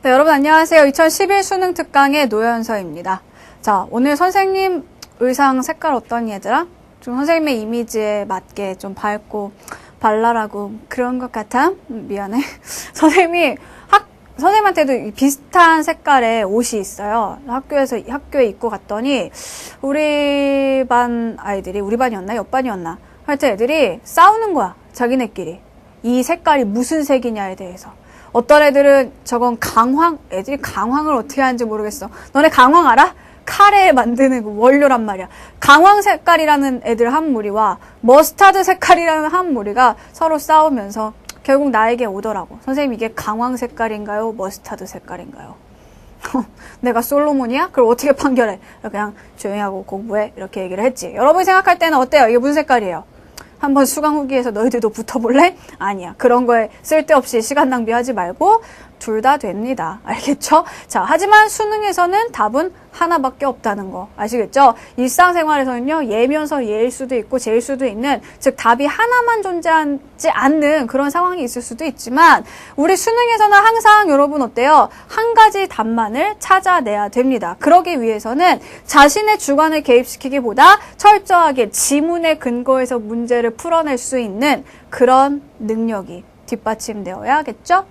네, 여러분 안녕하세요. 2011 수능 특강의 노현서입니다. 자, 오늘 선생님 의상 색깔 어떠니 얘들아? 좀 선생님의 이미지에 맞게 좀 밝고 발랄하고 그런 것 같아? 미안해. 선생님한테도 비슷한 색깔의 옷이 있어요. 학교에 입고 갔더니 우리 반 아이들이, 우리 반이었나? 옆 반이었나? 하여튼 애들이 싸우는 거야. 자기네끼리. 이 색깔이 무슨 색이냐에 대해서. 어떤 애들은 저건 강황? 애들이 강황을 어떻게 하는지 모르겠어. 너네 강황 알아? 카레 만드는 그 원료란 말이야. 강황 색깔이라는 애들 한 무리와 머스타드 색깔이라는 한 무리가 서로 싸우면서 결국 나에게 오더라고. 선생님 이게 강황 색깔인가요? 머스타드 색깔인가요? 내가 솔로몬이야? 그걸 어떻게 판결해? 그냥 조용히 하고 공부해. 이렇게 얘기를 했지. 여러분이 생각할 때는 어때요? 이게 무슨 색깔이에요? 한번 수강 후기에서 너희들도 붙어볼래? 아니야. 그런 거에 쓸데없이 시간 낭비하지 말고 둘 다 됩니다. 알겠죠? 자, 하지만 수능에서는 답은 하나밖에 없다는 거 아시겠죠? 일상생활에서는요, 예면서 예일 수도 있고 제일 수도 있는, 즉 답이 하나만 존재하지 않는 그런 상황이 있을 수도 있지만 우리 수능에서는 항상 여러분 어때요? 한 가지 답만을 찾아내야 됩니다. 그러기 위해서는 자신의 주관을 개입시키기보다 철저하게 지문의 근거에서 문제를 풀어낼 수 있는 그런 능력이 뒷받침되어야겠죠?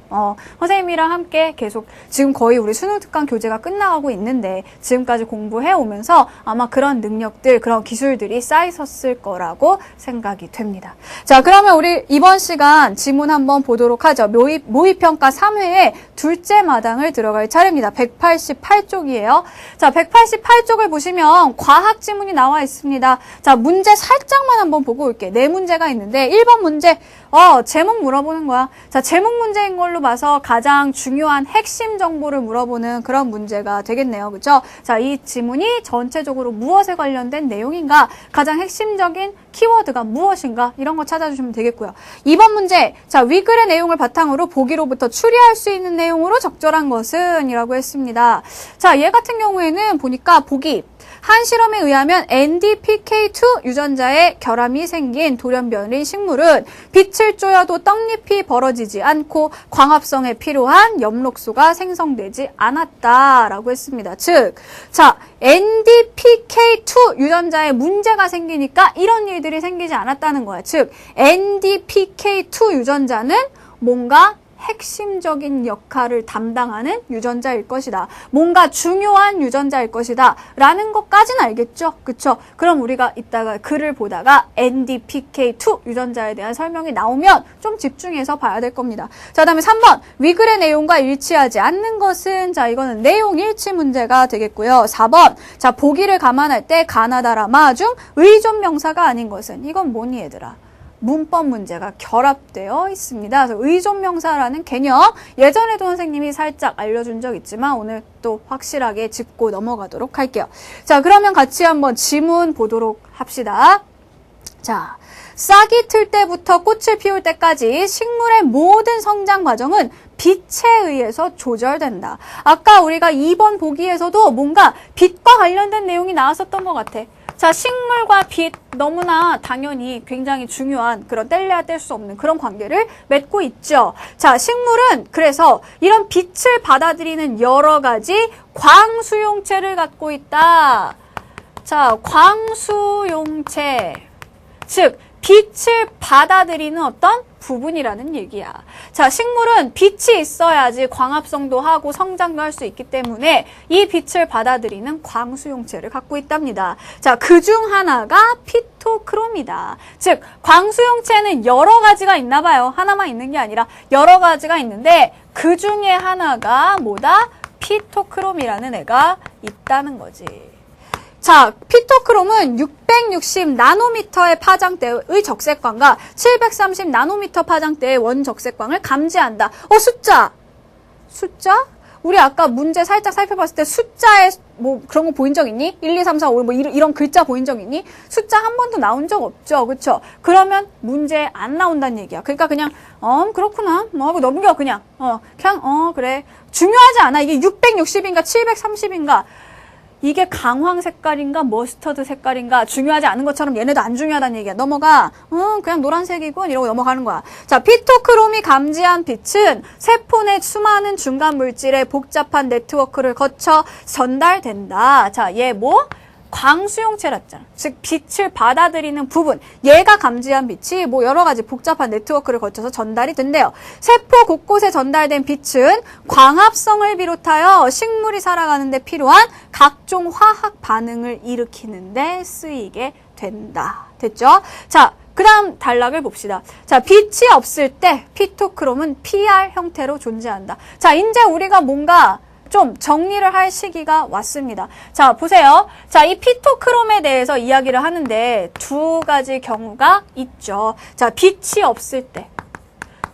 선생님이랑 함께 계속 지금 거의 우리 수능 특강 교재가 끝나가고 있는데 지금까지 공부해 오면서 아마 그런 능력들, 그런 기술들이 쌓이셨을 거라고 생각이 됩니다. 자, 그러면 우리 이번 시간 지문 한번 보도록 하죠. 모의평가 3회의 둘째 마당을 들어갈 차례입니다. 188쪽이에요. 자, 188쪽을 보시면 과학 지문이 나와 있습니다. 자, 문제 살짝만 한번 보고 올게요. 네 문제가 있는데 1번 문제, 제목 물어보는 거야. 자, 제목 문제인 걸로 봐서 가장 중요한 핵심 정보를 물어보는 그런 문제가 되겠네요. 그죠? 자, 이 지문이 전체적으로 무엇에 관련된 내용인가? 가장 핵심적인 키워드가 무엇인가? 이런 거 찾아주시면 되겠고요. 2번 문제. 자, 위 글의 내용을 바탕으로 보기로부터 추리할 수 있는 내용으로 적절한 것은? 이라고 했습니다. 자, 얘 같은 경우에는 보니까 보기. 한 실험에 의하면 NDPK2 유전자의 결함이 생긴 돌연변인 식물은 빛을 쬐어도 떡잎이 벌어지지 않고 광합성에 필요한 엽록소가 생성되지 않았다라고 했습니다. 즉, 자, NDPK2 유전자에 문제가 생기니까 이런 일들이 생기지 않았다는 거야. 즉, NDPK2 유전자는 뭔가 핵심적인 역할을 담당하는 유전자일 것이다. 뭔가 중요한 유전자일 것이다. 라는 것까지는 알겠죠? 그쵸? 그럼 우리가 이따가 글을 보다가 NDPK2 유전자에 대한 설명이 나오면 좀 집중해서 봐야 될 겁니다. 자, 그 다음에 3번. 위 글의 내용과 일치하지 않는 것은? 자, 이거는 내용 일치 문제가 되겠고요. 4번. 자, 보기를 감안할 때 가나다라마 중 의존 명사가 아닌 것은? 이건 뭐니 얘들아? 문법 문제가 결합되어 있습니다. 그래서 의존명사라는 개념, 예전에도 선생님이 살짝 알려준 적 있지만 오늘 또 확실하게 짚고 넘어가도록 할게요. 자, 그러면 같이 한번 지문 보도록 합시다. 자, 싹이 틀 때부터 꽃을 피울 때까지 식물의 모든 성장 과정은 빛에 의해서 조절된다. 아까 우리가 2번 보기에서도 뭔가 빛과 관련된 내용이 나왔었던 것 같아. 자, 식물과 빛 너무나 당연히 굉장히 중요한 그런 뗄래야 뗄 수 없는 그런 관계를 맺고 있죠. 자, 식물은 그래서 이런 빛을 받아들이는 여러 가지 광수용체를 갖고 있다. 자, 광수용체. 즉, 빛을 받아들이는 어떤 부분이라는 얘기야. 자, 식물은 빛이 있어야지 광합성도 하고 성장도 할 수 있기 때문에 이 빛을 받아들이는 광수용체를 갖고 있답니다. 자, 그중 하나가 피토크롬이다. 즉, 광수용체는 여러 가지가 있나 봐요. 하나만 있는 게 아니라 여러 가지가 있는데 그 중에 하나가 뭐다? 피토크롬이라는 애가 있다는 거지. 자, 피토크롬은 660 나노미터의 파장대의 적색광과 730 나노미터 파장대의 원적색광을 감지한다. 숫자? 우리 아까 문제 살짝 살펴봤을 때 숫자에 뭐 그런 거 보인 적 있니? 1, 2, 3, 4, 5 뭐 이런 글자 보인 적 있니? 숫자 한 번도 나온 적 없죠. 그쵸? 그러면 문제 안 나온다는 얘기야. 그러니까 그냥 그렇구나 뭐 하고 넘겨. 그냥 그래. 중요하지 않아. 이게 660인가 730인가 이게 강황 색깔인가 머스터드 색깔인가 중요하지 않은 것처럼 얘네도 안 중요하다는 얘기야. 넘어가. 그냥 노란색이군 이러고 넘어가는 거야. 자, 피토크롬이 감지한 빛은 세포 내 수많은 중간 물질의 복잡한 네트워크를 거쳐 전달된다. 자, 얘 뭐? 광수용체랬잖아. 즉 빛을 받아들이는 부분. 얘가 감지한 빛이 뭐 여러 가지 복잡한 네트워크를 거쳐서 전달이 된대요. 세포 곳곳에 전달된 빛은 광합성을 비롯하여 식물이 살아가는 데 필요한 각종 화학 반응을 일으키는 데 쓰이게 된다. 됐죠? 자, 그 다음 단락을 봅시다. 자, 빛이 없을 때 피토크롬은 PR 형태로 존재한다. 자, 이제 우리가 뭔가 좀 정리를 할 시기가 왔습니다. 자, 보세요. 자, 이 피토크롬에 대해서 이야기를 하는데 두 가지 경우가 있죠. 자, 빛이 없을 때.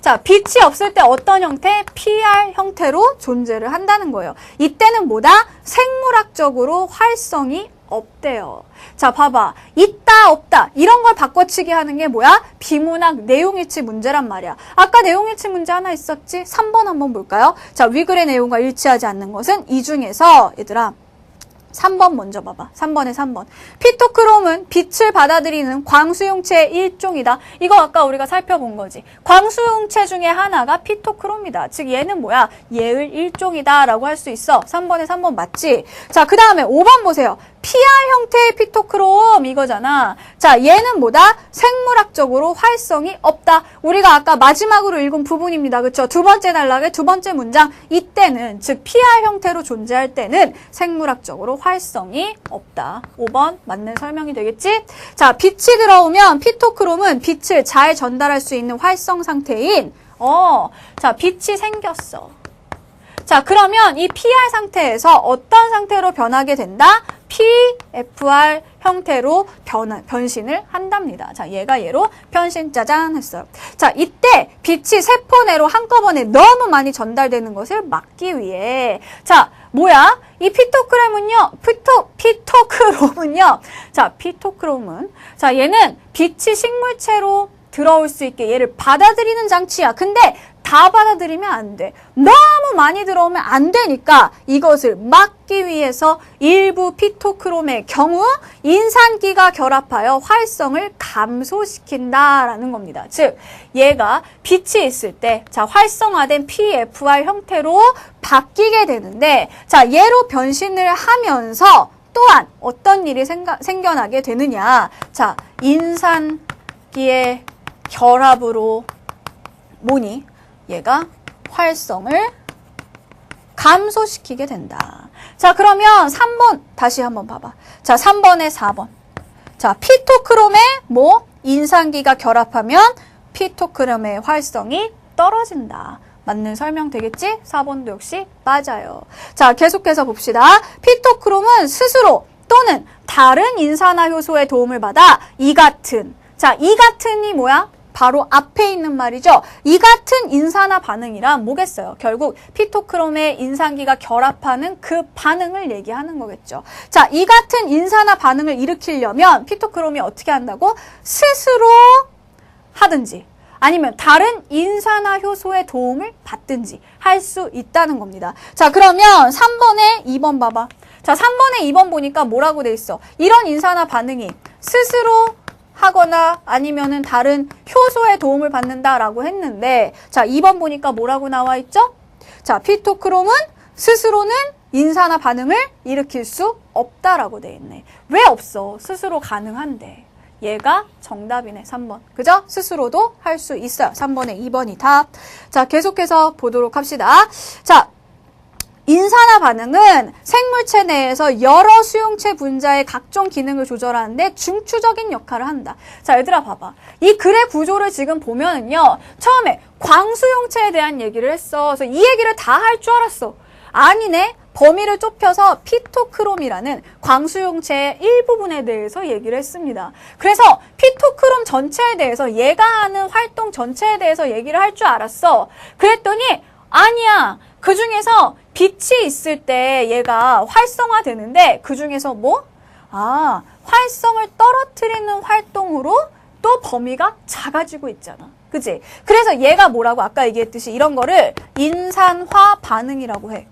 자, 빛이 없을 때 어떤 형태? PR 형태로 존재를 한다는 거예요. 이때는 뭐다? 생물학적으로 활성이 없대요. 자, 봐봐. 있다, 없다. 이런 걸 바꿔치기 하는 게 뭐야? 비문학 내용일치 문제란 말이야. 아까 내용일치 문제 하나 있었지? 3번 한번 볼까요? 자, 위글의 내용과 일치하지 않는 것은 이 중에서 얘들아 3번 먼저 봐봐. 3번에 3번. 피토크롬은 빛을 받아들이는 광수용체의 일종이다. 이거 아까 우리가 살펴본 거지. 광수용체 중에 하나가 피토크롬이다. 즉 얘는 뭐야? 얘의 일종이다 라고 할 수 있어. 3번에 3번 맞지? 자, 그 다음에 5번 보세요. PR 형태의 피토크롬 이거잖아. 자, 얘는 뭐다? 생물학적으로 활성이 없다. 우리가 아까 마지막으로 읽은 부분입니다. 그쵸? 두 번째 단락의 두 번째 문장. 이때는, 즉 PR 형태로 존재할 때는 생물학적으로 활성이 없다. 5번 맞는 설명이 되겠지? 자, 빛이 들어오면 피토크롬은 빛을 잘 전달할 수 있는 활성 상태인 자, 빛이 생겼어. 자, 그러면 이 PR 상태에서 어떤 상태로 변하게 된다? PFR 형태로 변신을 한답니다. 자, 얘가 얘로 변신 짜잔 했어요. 자, 이때 빛이 세포 내로 한꺼번에 너무 많이 전달되는 것을 막기 위해 자, 뭐야? 이 피토크롬은요. 자, 피토크롬은 자, 얘는 빛이 식물체로 들어올 수 있게 얘를 받아들이는 장치야. 근데 다 받아들이면 안 돼. 너무 많이 들어오면 안 되니까 이것을 막기 위해서 일부 피토크롬의 경우 인산기가 결합하여 활성을 감소시킨다라는 겁니다. 즉, 얘가 빛이 있을 때 자, 활성화된 PFR 형태로 바뀌게 되는데 자, 얘로 변신을 하면서 또한 어떤 일이 생겨나게 되느냐. 자, 인산기의 결합으로 뭐니? 얘가 활성을 감소시키게 된다. 자, 그러면 3번 다시 한번 봐봐. 자, 3번에 4번. 자, 피토크롬에 뭐? 인산기가 결합하면 피토크롬의 활성이 떨어진다. 맞는 설명 되겠지? 4번도 역시 맞아요. 자, 계속해서 봅시다. 피토크롬은 스스로 또는 다른 인산화 효소의 도움을 받아 이 같은 자, 이 같은이 뭐야? 바로 앞에 있는 말이죠. 이 같은 인산화 반응이란 뭐겠어요? 결국 피토크롬의 인산기가 결합하는 그 반응을 얘기하는 거겠죠. 자, 이 같은 인산화 반응을 일으키려면 피토크롬이 어떻게 한다고? 스스로 하든지 아니면 다른 인산화 효소의 도움을 받든지 할 수 있다는 겁니다. 자, 그러면 3번에 2번 봐봐. 자, 3번에 2번 보니까 뭐라고 돼 있어? 이런 인산화 반응이 스스로 하거나 아니면은 다른 효소의 도움을 받는다라고 했는데 자, 2번 보니까 뭐라고 나와 있죠? 자, 피토크롬은 스스로는 인산화 반응을 일으킬 수 없다라고 돼 있네. 왜 없어? 스스로 가능한데. 얘가 정답이네. 3번. 그죠? 스스로도 할 수 있어요. 3번에 2번이 답. 자, 계속해서 보도록 합시다. 자, 인산화 반응은 생물체 내에서 여러 수용체 분자의 각종 기능을 조절하는데 중추적인 역할을 한다. 자, 얘들아 봐봐. 이 글의 구조를 지금 보면은요. 처음에 광수용체에 대한 얘기를 했어. 그래서 이 얘기를 다 할 줄 알았어. 아니네. 범위를 좁혀서 피토크롬이라는 광수용체의 일부분에 대해서 얘기를 했습니다. 그래서 피토크롬 전체에 대해서 얘가 하는 활동 전체에 대해서 얘기를 할 줄 알았어. 그랬더니 아니야. 그 중에서 빛이 있을 때 얘가 활성화되는데 그 중에서 뭐? 아, 활성을 떨어뜨리는 활동으로 또 범위가 작아지고 있잖아. 그치? 그래서 얘가 뭐라고 아까 얘기했듯이 이런 거를 인산화 반응이라고 해.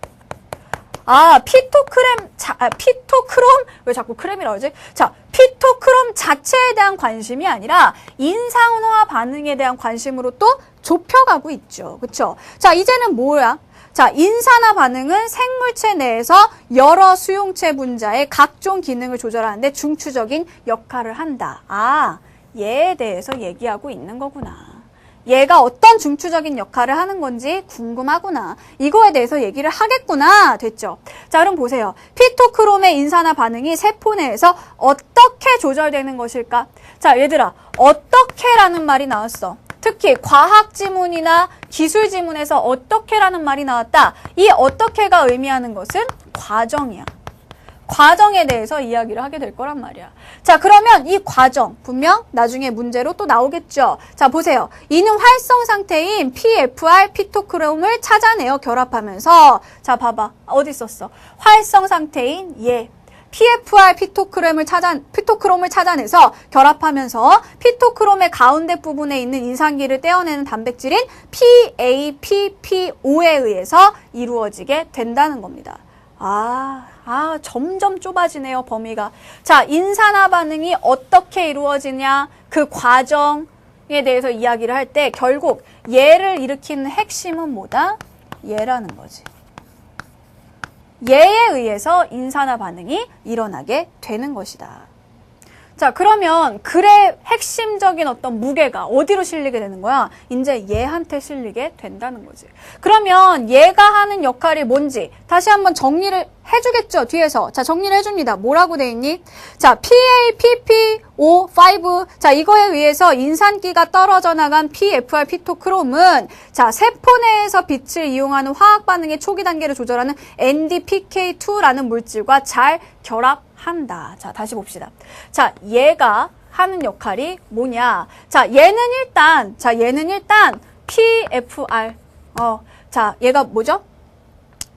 피토크롬, 왜 자꾸 크렘이라고 하지? 자, 피토크롬 자체에 대한 관심이 아니라 인산화 반응에 대한 관심으로 또 좁혀가고 있죠. 그쵸? 자, 이제는 뭐야? 자, 인산화 반응은 생물체 내에서 여러 수용체 분자의 각종 기능을 조절하는데 중추적인 역할을 한다. 얘에 대해서 얘기하고 있는 거구나. 얘가 어떤 중추적인 역할을 하는 건지 궁금하구나. 이거에 대해서 얘기를 하겠구나. 됐죠? 자, 그럼 보세요. 피토크롬의 인산화 반응이 세포 내에서 어떻게 조절되는 것일까? 자, 얘들아, 어떻게라는 말이 나왔어. 특히 과학 지문이나 기술 지문에서 어떻게라는 말이 나왔다. 이 어떻게가 의미하는 것은 과정이야. 과정에 대해서 이야기를 하게 될 거란 말이야. 자, 그러면 이 과정 분명 나중에 문제로 또 나오겠죠. 자, 보세요. 이는 활성 상태인 PFR 피토크롬을 찾아내어 결합하면서 자, 봐봐. 어디 있었어? 활성 상태인 얘. PFR 피토크롬을 찾아내서 결합하면서 피토크롬의 가운데 부분에 있는 인산기를 떼어내는 단백질인 PAPPO에 의해서 이루어지게 된다는 겁니다. 점점 좁아지네요, 범위가. 자, 인산화 반응이 어떻게 이루어지냐, 그 과정에 대해서 이야기를 할 때 결국 얘를 일으키는 핵심은 뭐다? 얘라는 거지. 얘에 의해서 인산화 반응이 일어나게 되는 것이다. 자, 그러면 글의 핵심적인 어떤 무게가 어디로 실리게 되는 거야? 이제 얘한테 실리게 된다는 거지. 그러면 얘가 하는 역할이 뭔지 다시 한번 정리를 해주겠죠, 뒤에서. 자, 정리를 해줍니다. 뭐라고 돼 있니? 자, PAPPO5. 자, 이거에 의해서 인산기가 떨어져 나간 PFR 피토크롬은 자, 세포 내에서 빛을 이용하는 화학 반응의 초기 단계를 조절하는 NDPK2라는 물질과 잘 결합한다. 자, 다시 봅시다. 자, 얘가 하는 역할이 뭐냐? 자, 얘는 일단 PFR. 자, 얘가 뭐죠?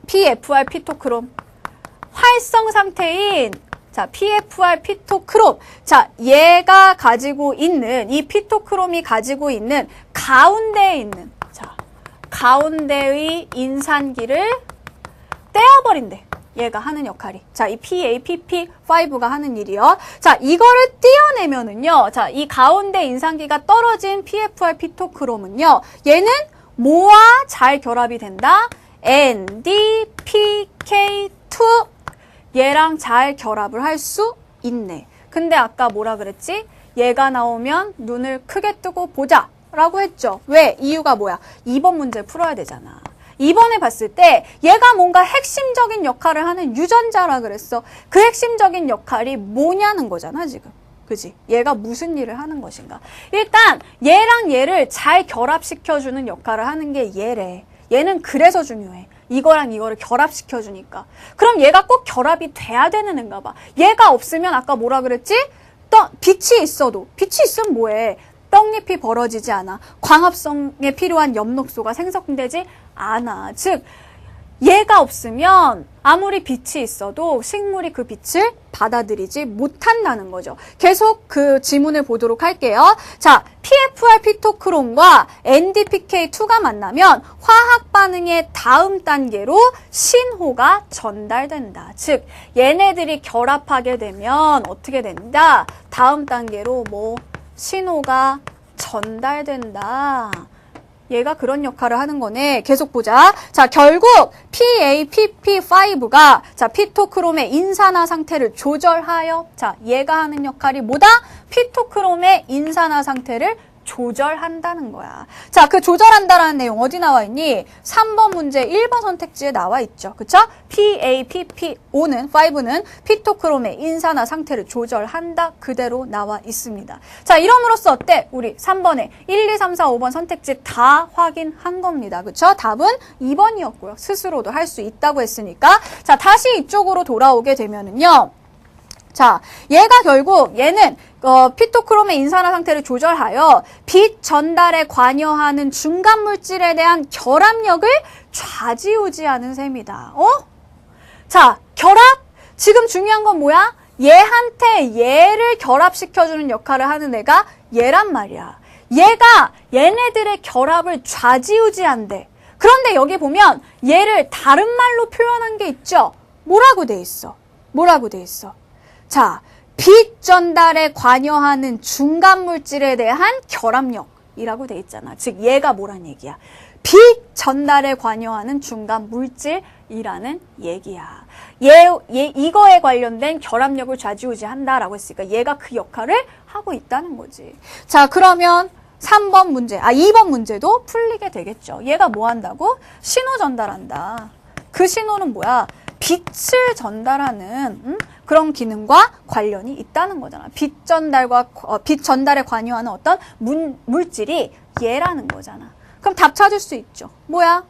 PFR 피토크롬. 활성 상태인 자, PFR 피토크롬. 자, 얘가 가지고 있는 이 피토크롬이 가지고 있는 가운데에 있는 자, 가운데의 인산기를 떼어버린대. 얘가 하는 역할이. 자, 이 PAPP5가 하는 일이요. 자, 이거를 떼어내면은요. 자, 이 가운데 인산기가 떨어진 PFR 피토크롬은요. 얘는 뭐와 잘 결합이 된다? NDPK2 얘랑 잘 결합을 할 수 있네. 근데 아까 뭐라 그랬지? 얘가 나오면 눈을 크게 뜨고 보자 라고 했죠. 왜? 이유가 뭐야? 2번 문제 풀어야 되잖아. 2번에 봤을 때 얘가 뭔가 핵심적인 역할을 하는 유전자라 그랬어. 그 핵심적인 역할이 뭐냐는 거잖아, 지금. 그지? 얘가 무슨 일을 하는 것인가? 일단 얘랑 얘를 잘 결합시켜주는 역할을 하는 게 얘래. 얘는 그래서 중요해. 이거랑 이거를 결합시켜주니까. 그럼 얘가 꼭 결합이 돼야 되는 애인가 봐. 얘가 없으면 아까 뭐라 그랬지? 빛이 있으면 뭐해? 떡잎이 벌어지지 않아. 광합성에 필요한 엽록소가 생성되지 않아. 즉, 얘가 없으면 아무리 빛이 있어도 식물이 그 빛을 받아들이지 못한다는 거죠. 계속 그 지문을 보도록 할게요. 자, PFR 피토크롬과 NDPK2가 만나면 화학 반응의 다음 단계로 신호가 전달된다. 즉, 얘네들이 결합하게 되면 어떻게 된다? 다음 단계로 신호가 전달된다. 얘가 그런 역할을 하는 거네. 계속 보자. 자, 결국 PAPP5가 자, 피토크롬의 인산화 상태를 조절하여 자, 얘가 하는 역할이 뭐다? 피토크롬의 인산화 상태를 조절한다는 거야. 자, 그 조절한다라는 내용 어디 나와 있니? 3번 문제 1번 선택지에 나와 있죠. 그쵸? PAPP5는 피토크롬의 인산화 상태를 조절한다. 그대로 나와 있습니다. 자, 이럼으로써 어때? 우리 3번에 1, 2, 3, 4, 5번 선택지 다 확인한 겁니다. 그쵸? 답은 2번이었고요. 스스로도 할 수 있다고 했으니까. 자, 다시 이쪽으로 돌아오게 되면은요. 자, 얘가 결국 얘는 피토크롬의 인산화 상태를 조절하여 빛 전달에 관여하는 중간 물질에 대한 결합력을 좌지우지하는 셈이다. 자, 결합? 지금 중요한 건 뭐야? 얘한테 얘를 결합시켜주는 역할을 하는 애가 얘란 말이야. 얘가 얘네들의 결합을 좌지우지한대. 그런데 여기 보면 얘를 다른 말로 표현한 게 있죠. 뭐라고 돼 있어? 뭐라고 돼 있어? 자, 빛 전달에 관여하는 중간 물질에 대한 결합력이라고 돼 있잖아. 즉 얘가 뭐란 얘기야? 빛 전달에 관여하는 중간 물질이라는 얘기야. 이거에 관련된 결합력을 좌지우지한다라고 했으니까 얘가 그 역할을 하고 있다는 거지. 자, 그러면 3번 문제, 2번 문제도 풀리게 되겠죠. 얘가 뭐 한다고? 신호 전달한다. 그 신호는 뭐야? 빛을 전달하는 그런 기능과 관련이 있다는 거잖아. 빛 전달에 관여하는 어떤 물질이 얘라는 거잖아. 그럼 답 찾을 수 있죠. 뭐야?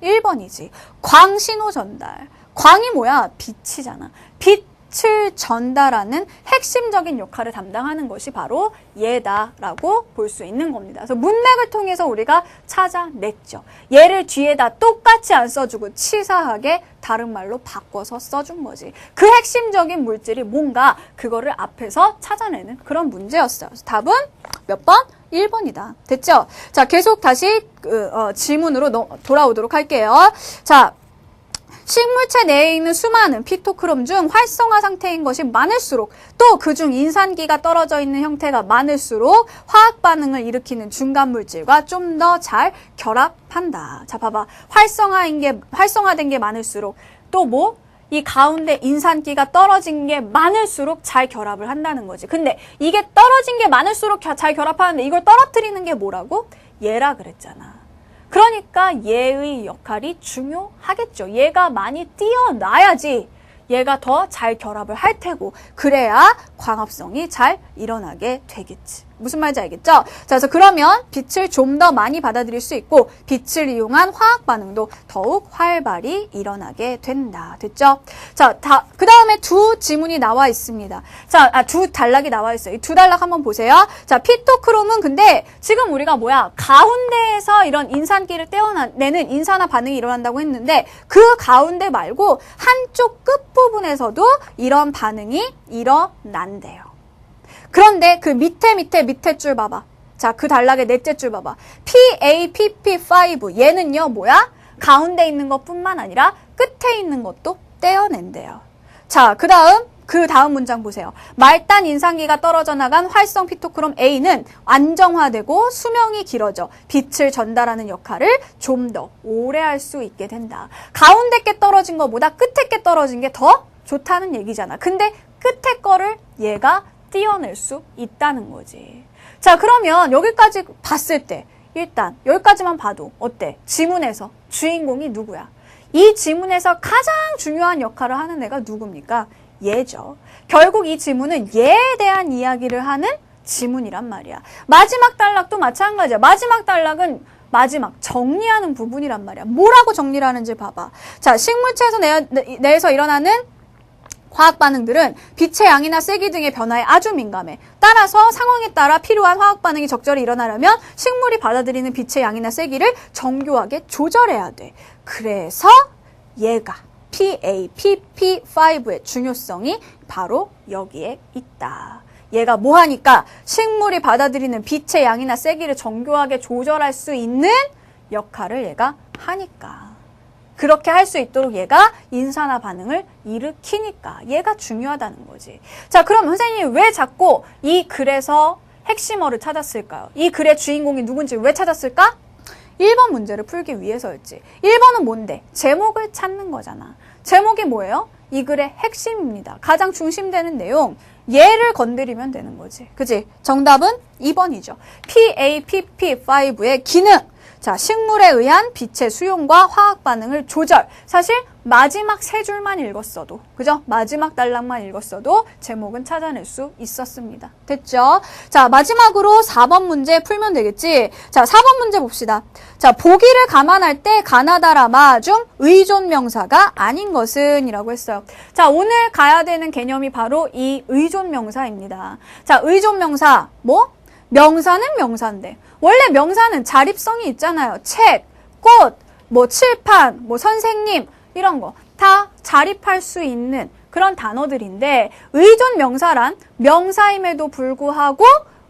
1번이지. 광신호 전달. 광이 뭐야? 빛이잖아. 빛을 전달하는 핵심적인 역할을 담당하는 것이 바로 얘다라고 볼 수 있는 겁니다. 그래서 문맥을 통해서 우리가 찾아냈죠. 얘를 뒤에다 똑같이 안 써주고 치사하게 다른 말로 바꿔서 써준 거지. 그 핵심적인 물질이 뭔가 그거를 앞에서 찾아내는 그런 문제였어요. 그래서 답은 몇 번? 1번이다. 됐죠? 자, 계속 다시 질문으로 돌아오도록 할게요. 자, 식물체 내에 있는 수많은 피토크롬 중 활성화 상태인 것이 많을수록 또 그중 인산기가 떨어져 있는 형태가 많을수록 화학 반응을 일으키는 중간 물질과 좀 더 잘 결합한다. 자, 봐봐. 활성화된 게 많을수록 또 뭐? 이 가운데 인산기가 떨어진 게 많을수록 잘 결합을 한다는 거지. 근데 이게 떨어진 게 많을수록 잘 결합하는데 이걸 떨어뜨리는 게 뭐라고? 얘라 그랬잖아. 그러니까 얘의 역할이 중요하겠죠. 얘가 많이 뛰어나야지 얘가 더 잘 결합을 할 테고 그래야 광합성이 잘 일어나게 되겠지. 무슨 말인지 알겠죠? 자, 그래서 그러면 빛을 좀 더 많이 받아들일 수 있고 빛을 이용한 화학 반응도 더욱 활발히 일어나게 된다. 됐죠? 자, 그 다음에 두 지문이 나와 있습니다. 자, 두 단락이 나와 있어요. 이 두 단락 한번 보세요. 자, 피토크롬은 근데 지금 우리가 뭐야? 가운데에서 이런 인산기를 떼어내는 인산화 반응이 일어난다고 했는데 그 가운데 말고 한쪽 끝부분에서도 이런 반응이 일어난대요. 그런데 그 밑에 줄 봐봐. 자, 그 단락의 넷째 줄 봐봐. PAPP5 얘는요 뭐야? 가운데 있는 것뿐만 아니라 끝에 있는 것도 떼어낸대요. 자, 그 다음 문장 보세요. 말단 인산기가 떨어져 나간 활성 피토크롬 A는 안정화되고 수명이 길어져 빛을 전달하는 역할을 좀 더 오래 할 수 있게 된다. 가운데 게 떨어진 것보다 끝에 게 떨어진 게 더 좋다는 얘기잖아. 근데 끝에 거를 얘가 띄어낼 수 있다는 거지. 자, 그러면 여기까지 봤을 때 일단 여기까지만 봐도 어때? 지문에서 주인공이 누구야? 이 지문에서 가장 중요한 역할을 하는 애가 누굽니까? 얘죠. 결국 이 지문은 얘에 대한 이야기를 하는 지문이란 말이야. 마지막 단락도 마찬가지야. 마지막 단락은 마지막 정리하는 부분이란 말이야. 뭐라고 정리를 하는지 봐봐. 자, 식물체에서 내에서 일어나는 화학 반응들은 빛의 양이나 세기 등의 변화에 아주 민감해. 따라서 상황에 따라 필요한 화학 반응이 적절히 일어나려면 식물이 받아들이는 빛의 양이나 세기를 정교하게 조절해야 돼. 그래서 얘가 PAPP5의 중요성이 바로 여기에 있다. 얘가 뭐 하니까? 식물이 받아들이는 빛의 양이나 세기를 정교하게 조절할 수 있는 역할을 얘가 하니까. 그렇게 할 수 있도록 얘가 인산화 반응을 일으키니까 얘가 중요하다는 거지. 자, 그럼 선생님이 왜 자꾸 이 글에서 핵심어를 찾았을까요? 이 글의 주인공이 누군지 왜 찾았을까? 1번 문제를 풀기 위해서였지. 1번은 뭔데? 제목을 찾는 거잖아. 제목이 뭐예요? 이 글의 핵심입니다. 가장 중심되는 내용, 얘를 건드리면 되는 거지. 그치? 정답은 2번이죠. PAPP5의 기능. 자, 식물에 의한 빛의 수용과 화학 반응을 조절. 사실 마지막 세 줄만 읽었어도, 그죠? 마지막 단락만 읽었어도 제목은 찾아낼 수 있었습니다. 됐죠? 자, 마지막으로 4번 문제 풀면 되겠지? 자, 4번 문제 봅시다. 자, 보기를 감안할 때 가나다라마 중 의존 명사가 아닌 것은 이라고 했어요. 자, 오늘 가야 되는 개념이 바로 이 의존 명사입니다. 자, 의존 명사, 뭐? 명사는 명사인데 원래 명사는 자립성이 있잖아요. 책, 꽃, 뭐 칠판, 뭐 선생님 이런 거 다 자립할 수 있는 그런 단어들인데 의존 명사란 명사임에도 불구하고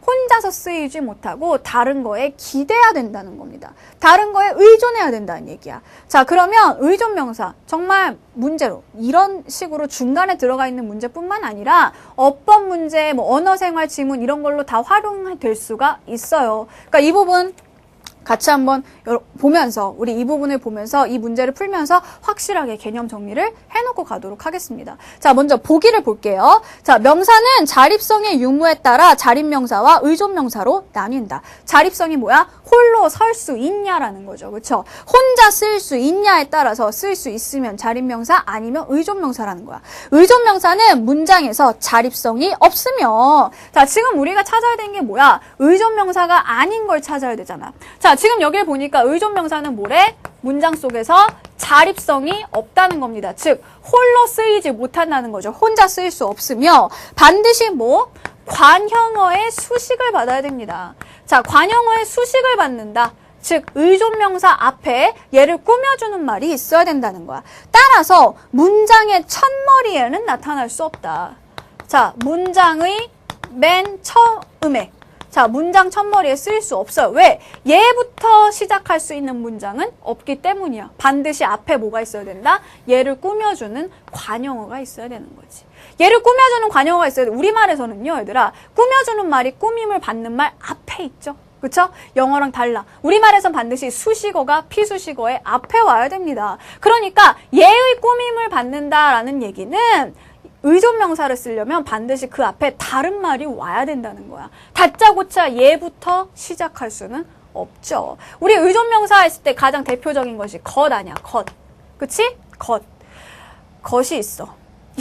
혼자서 쓰이지 못하고 다른 거에 기대야 된다는 겁니다. 다른 거에 의존해야 된다는 얘기야. 자, 그러면 의존명사 정말 문제로 이런 식으로 중간에 들어가 있는 문제뿐만 아니라 어법 문제, 뭐 언어생활 지문 이런 걸로 다 활용될 수가 있어요. 그러니까 이 부분 같이 한번 보면서 우리 이 부분을 보면서 이 문제를 풀면서 확실하게 개념 정리를 해놓고 가도록 하겠습니다. 자, 먼저 보기를 볼게요. 자, 명사는 자립성의 유무에 따라 자립명사와 의존명사로 나뉜다. 자립성이 뭐야? 홀로 설 수 있냐라는 거죠. 그렇죠? 혼자 쓸 수 있냐에 따라서 쓸 수 있으면 자립명사 아니면 의존명사라는 거야. 의존명사는 문장에서 자립성이 없으면 자, 지금 우리가 찾아야 되는 게 뭐야? 의존명사가 아닌 걸 찾아야 되잖아. 자, 지금 여기를 보니까 의존명사는 뭐래? 문장 속에서 자립성이 없다는 겁니다. 즉, 홀로 쓰이지 못한다는 거죠. 혼자 쓰일 수 없으며 반드시 뭐? 관형어의 수식을 받아야 됩니다. 자, 관형어의 수식을 받는다. 즉, 의존명사 앞에 얘를 꾸며주는 말이 있어야 된다는 거야. 따라서 문장의 첫머리에는 나타날 수 없다. 자, 문장의 맨 처음에 자, 문장 첫머리에 쓸 수 없어요. 왜? 얘부터 시작할 수 있는 문장은 없기 때문이야. 반드시 앞에 뭐가 있어야 된다? 얘를 꾸며주는 관형어가 있어야 되는 거지. 얘를 꾸며주는 관형어가 있어야 돼. 우리말에서는요, 얘들아, 꾸며주는 말이 꾸밈을 받는 말 앞에 있죠. 그쵸? 영어랑 달라. 우리말에선 반드시 수식어가 피수식어의 앞에 와야 됩니다. 그러니까 얘의 꾸밈을 받는다라는 얘기는 의존명사를 쓰려면 반드시 그 앞에 다른 말이 와야 된다는 거야. 다짜고짜 얘부터 시작할 수는 없죠. 우리 의존명사 했을 때 가장 대표적인 것이 것 아니야, 것. 그치? 것. 것이 있어.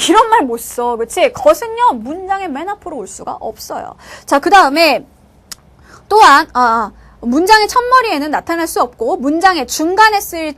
이런 말 못 써. 그치? 것은요, 문장의 맨 앞으로 올 수가 없어요. 자, 그 다음에 또한, 문장의 첫머리에는 나타날 수 없고 문장의 중간에 쓸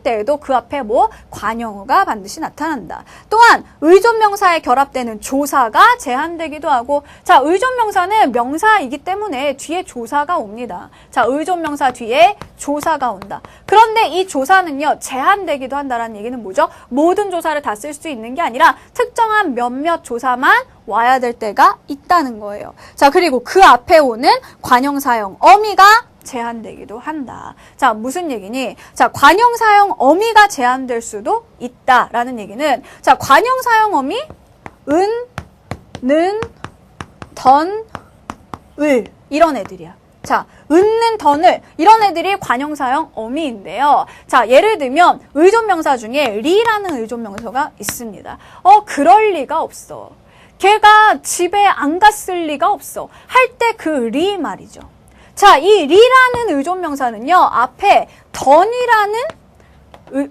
때에도 그 앞에 뭐 관형어가 반드시 나타난다. 또한 의존명사에 결합되는 조사가 제한되기도 하고 자, 의존명사는 명사이기 때문에 뒤에 조사가 옵니다. 자, 의존명사 뒤에 조사가 온다. 그런데 이 조사는요, 제한되기도 한다라는 얘기는 뭐죠? 모든 조사를 다 쓸 수 있는 게 아니라 특정한 몇몇 조사만 와야 될 때가 있다는 거예요. 자, 그리고 그 앞에 오는 관형사형 어미가 제한되기도 한다. 자, 무슨 얘기니? 자, 관형사형 어미가 제한될 수도 있다라는 얘기는 자, 관형사형 어미 은, 는, 던, 을 이런 애들이야. 자, 은는 던을 이런 애들이 관형사형 어미인데요. 자, 예를 들면 의존명사 중에 리라는 의존명사가 있습니다. 그럴 리가 없어. 걔가 집에 안 갔을 리가 없어. 할 때 그 리 말이죠. 자, 이 리라는 의존명사는요, 앞에 던이라는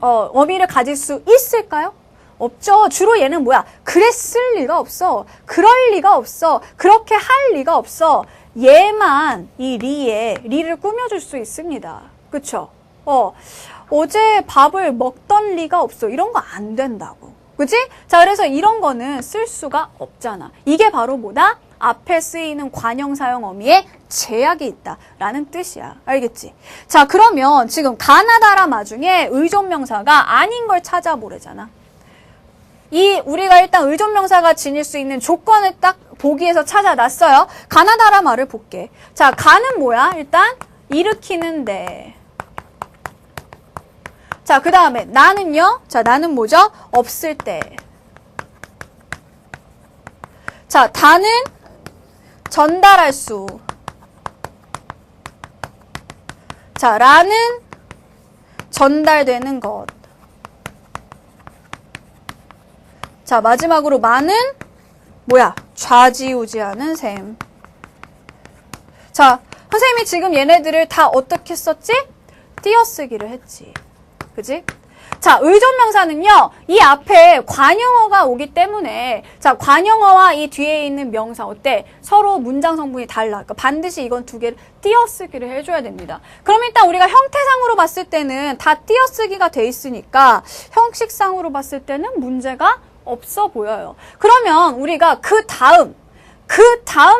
어미를 가질 수 있을까요? 없죠. 주로 얘는 뭐야? 그랬을 리가 없어. 그럴 리가 없어. 그렇게 할 리가 없어. 얘만 이 리를 꾸며줄 수 있습니다. 그쵸? 어제 밥을 먹던 리가 없어. 이런 거 안 된다고. 그치? 자, 그래서 이런 거는 쓸 수가 없잖아. 이게 바로 뭐다? 앞에 쓰이는 관형사형 어미에 제약이 있다라는 뜻이야. 알겠지? 자, 그러면 지금 가나다라 마중에 의존명사가 아닌 걸 찾아보래잖아. 우리가 일단 의존명사가 지닐 수 있는 조건을 딱 보기에서 찾아놨어요. 가나다라 말을 볼게. 자, 가는 뭐야? 일단 일으키는데. 자, 그 다음에 나는요. 자, 나는 뭐죠? 없을 때. 자, 다는 전달할 수. 자, 라는 전달되는 것. 자, 마지막으로 마는 뭐야? 좌지우지하는 셈. 자, 선생님이 지금 얘네들을 다 어떻게 썼지? 띄어쓰기를 했지. 그지? 자, 의존명사는요, 이 앞에 관형어가 오기 때문에, 자, 관형어와 이 뒤에 있는 명사, 어때? 서로 문장 성분이 달라. 그러니까 반드시 이건 두 개를 띄어쓰기를 해줘야 됩니다. 그럼 일단 우리가 형태상으로 봤을 때는 다 띄어쓰기가 돼 있으니까, 형식상으로 봤을 때는 문제가 없어 보여요. 그러면 우리가 그 다음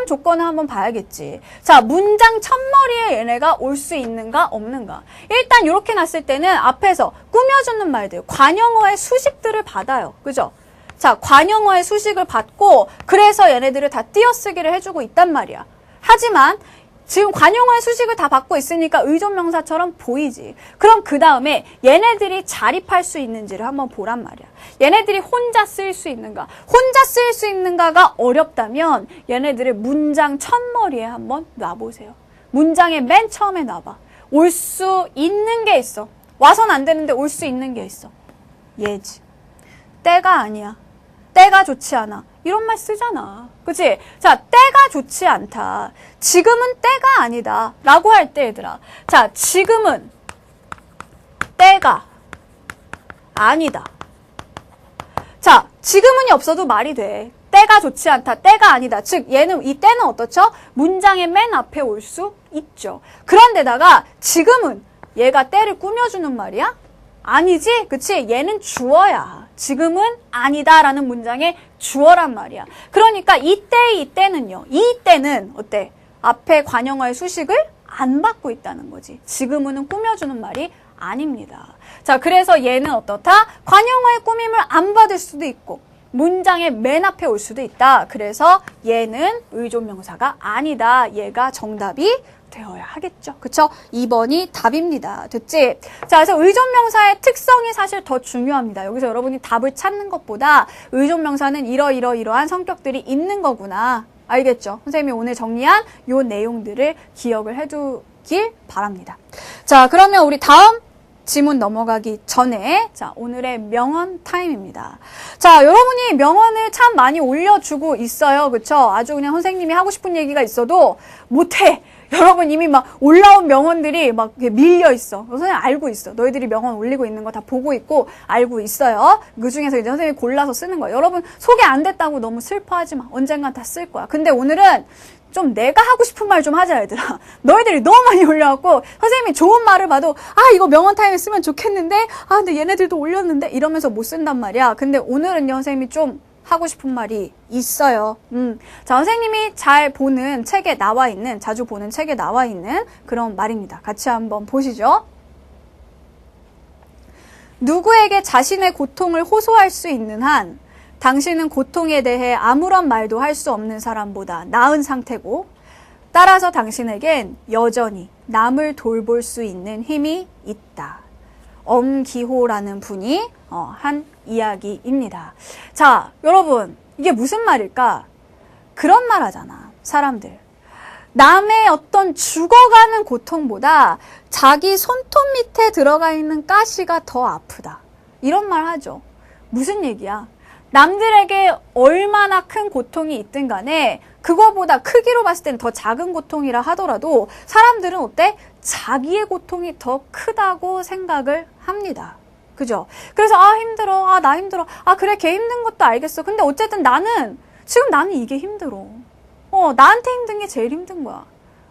조건을 한번 봐야겠지. 자, 문장 첫머리에 얘네가 올 수 있는가 없는가. 일단 이렇게 놨을 때는 앞에서 꾸며주는 말들, 관형어의 수식들을 받아요. 그죠? 자, 관형어의 수식을 받고 그래서 얘네들을 다 띄어쓰기를 해주고 있단 말이야. 하지만 지금 관용어의 수식을 다 받고 있으니까 의존명사처럼 보이지. 그럼 그 다음에 얘네들이 자립할 수 있는지를 한번 보란 말이야. 얘네들이 혼자 쓸 수 있는가? 혼자 쓸 수 있는가가 어렵다면 얘네들을 문장 첫머리에 한번 놔보세요. 문장의 맨 처음에 놔봐. 올 수 있는 게 있어. 와선 안 되는데 올 수 있는 게 있어. 얘지. 때가 아니야. 때가 좋지 않아. 이런 말 쓰잖아. 그치? 자, 때가 좋지 않다. 지금은 때가 아니다. 라고 할 때 얘들아. 자, 지금은 때가 아니다. 자, 지금은이 없어도 말이 돼. 때가 좋지 않다. 때가 아니다. 즉, 얘는, 이 때는 어떻죠? 문장의 맨 앞에 올 수 있죠. 그런데다가 지금은 얘가 때를 꾸며주는 말이야? 아니지? 그치? 얘는 주어야. 지금은 아니다라는 문장의 주어란 말이야. 그러니까 이때는요. 이때는 어때? 앞에 관용어의 수식을 안 받고 있다는 거지. 지금은 꾸며주는 말이 아닙니다. 자, 그래서 얘는 어떻다? 관용어의 꾸밈을 안 받을 수도 있고 문장의 맨 앞에 올 수도 있다. 그래서 얘는 의존명사가 아니다. 얘가 정답이 되어야 하겠죠. 그쵸? 2번이 답입니다. 됐지? 자, 그래서 의존명사의 특성이 사실 더 중요합니다. 여기서 여러분이 답을 찾는 것보다 의존명사는 이러이러한 성격들이 있는 거구나. 알겠죠? 선생님이 오늘 정리한 요 내용들을 기억을 해두길 바랍니다. 자, 그러면 우리 다음 지문 넘어가기 전에 자, 오늘의 명언 타임입니다. 자, 여러분이 명언을 참 많이 올려주고 있어요. 그쵸? 아주 그냥 선생님이 하고 싶은 얘기가 있어도 못해. 여러분 이미 막 올라온 명언들이 막 밀려 있어. 선생님 알고 있어. 너희들이 명언 올리고 있는 거 다 보고 있고 알고 있어요. 그 중에서 이제 선생님이 골라서 쓰는 거예요. 여러분 소개 안 됐다고 너무 슬퍼하지 마. 언젠간 다 쓸 거야. 근데 오늘은 좀 내가 하고 싶은 말 좀 하자 얘들아. 너희들이 너무 많이 올려갖고 선생님이 좋은 말을 봐도 아 이거 명언 타임에 쓰면 좋겠는데 아 근데 얘네들도 올렸는데 이러면서 못 쓴단 말이야. 근데 오늘은요 선생님이 좀 하고 싶은 말이 있어요. 자, 선생님이 잘 보는 책에 나와 있는, 자주 보는 책에 나와 있는 그런 말입니다. 같이 한번 보시죠. 누구에게 자신의 고통을 호소할 수 있는 한 당신은 고통에 대해 아무런 말도 할 수 없는 사람보다 나은 상태고 따라서 당신에겐 여전히 남을 돌볼 수 있는 힘이 있다. 엄기호라는 분이 한 이야기입니다. 자, 여러분 이게 무슨 말일까? 그런 말 하잖아. 사람들. 남의 어떤 죽어가는 고통보다 자기 손톱 밑에 들어가 있는 가시가 더 아프다. 이런 말 하죠. 무슨 얘기야? 남들에게 얼마나 큰 고통이 있든 간에 그거보다 크기로 봤을 때는 더 작은 고통이라 하더라도 사람들은 어때? 자기의 고통이 더 크다고 생각을 합니다. 그죠? 그래서 아 힘들어. 아 나 힘들어. 아 그래 걔 힘든 것도 알겠어. 근데 어쨌든 나는 이게 힘들어. 나한테 힘든 게 제일 힘든 거야.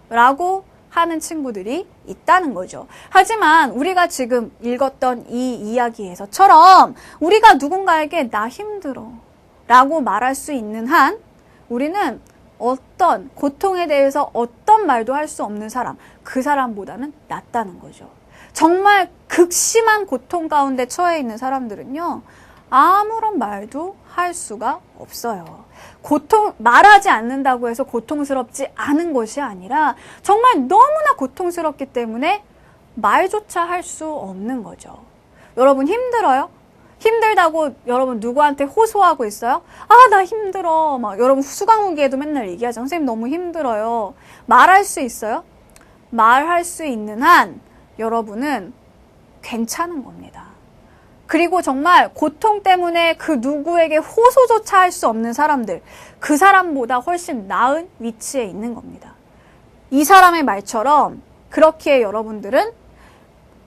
라고 하는 친구들이 있다는 거죠. 하지만 우리가 지금 읽었던 이 이야기에서처럼 우리가 누군가에게 나 힘들어 라고 말할 수 있는 한 우리는 어떤 고통에 대해서 어떤 말도 할 수 없는 사람, 그 사람보다는 낫다는 거죠. 정말 극심한 고통 가운데 처해 있는 사람들은요, 아무런 말도 할 수가 없어요. 말하지 않는다고 해서 고통스럽지 않은 것이 아니라 정말 너무나 고통스럽기 때문에 말조차 할 수 없는 거죠. 여러분 힘들어요? 힘들다고 여러분 누구한테 호소하고 있어요? 아, 나 힘들어. 막 여러분 수강후기에도 맨날 얘기하죠. 선생님 너무 힘들어요. 말할 수 있어요? 말할 수 있는 한 여러분은 괜찮은 겁니다. 그리고 정말 고통 때문에 그 누구에게 호소조차 할 수 없는 사람들, 그 사람보다 훨씬 나은 위치에 있는 겁니다. 이 사람의 말처럼 그렇기에 여러분들은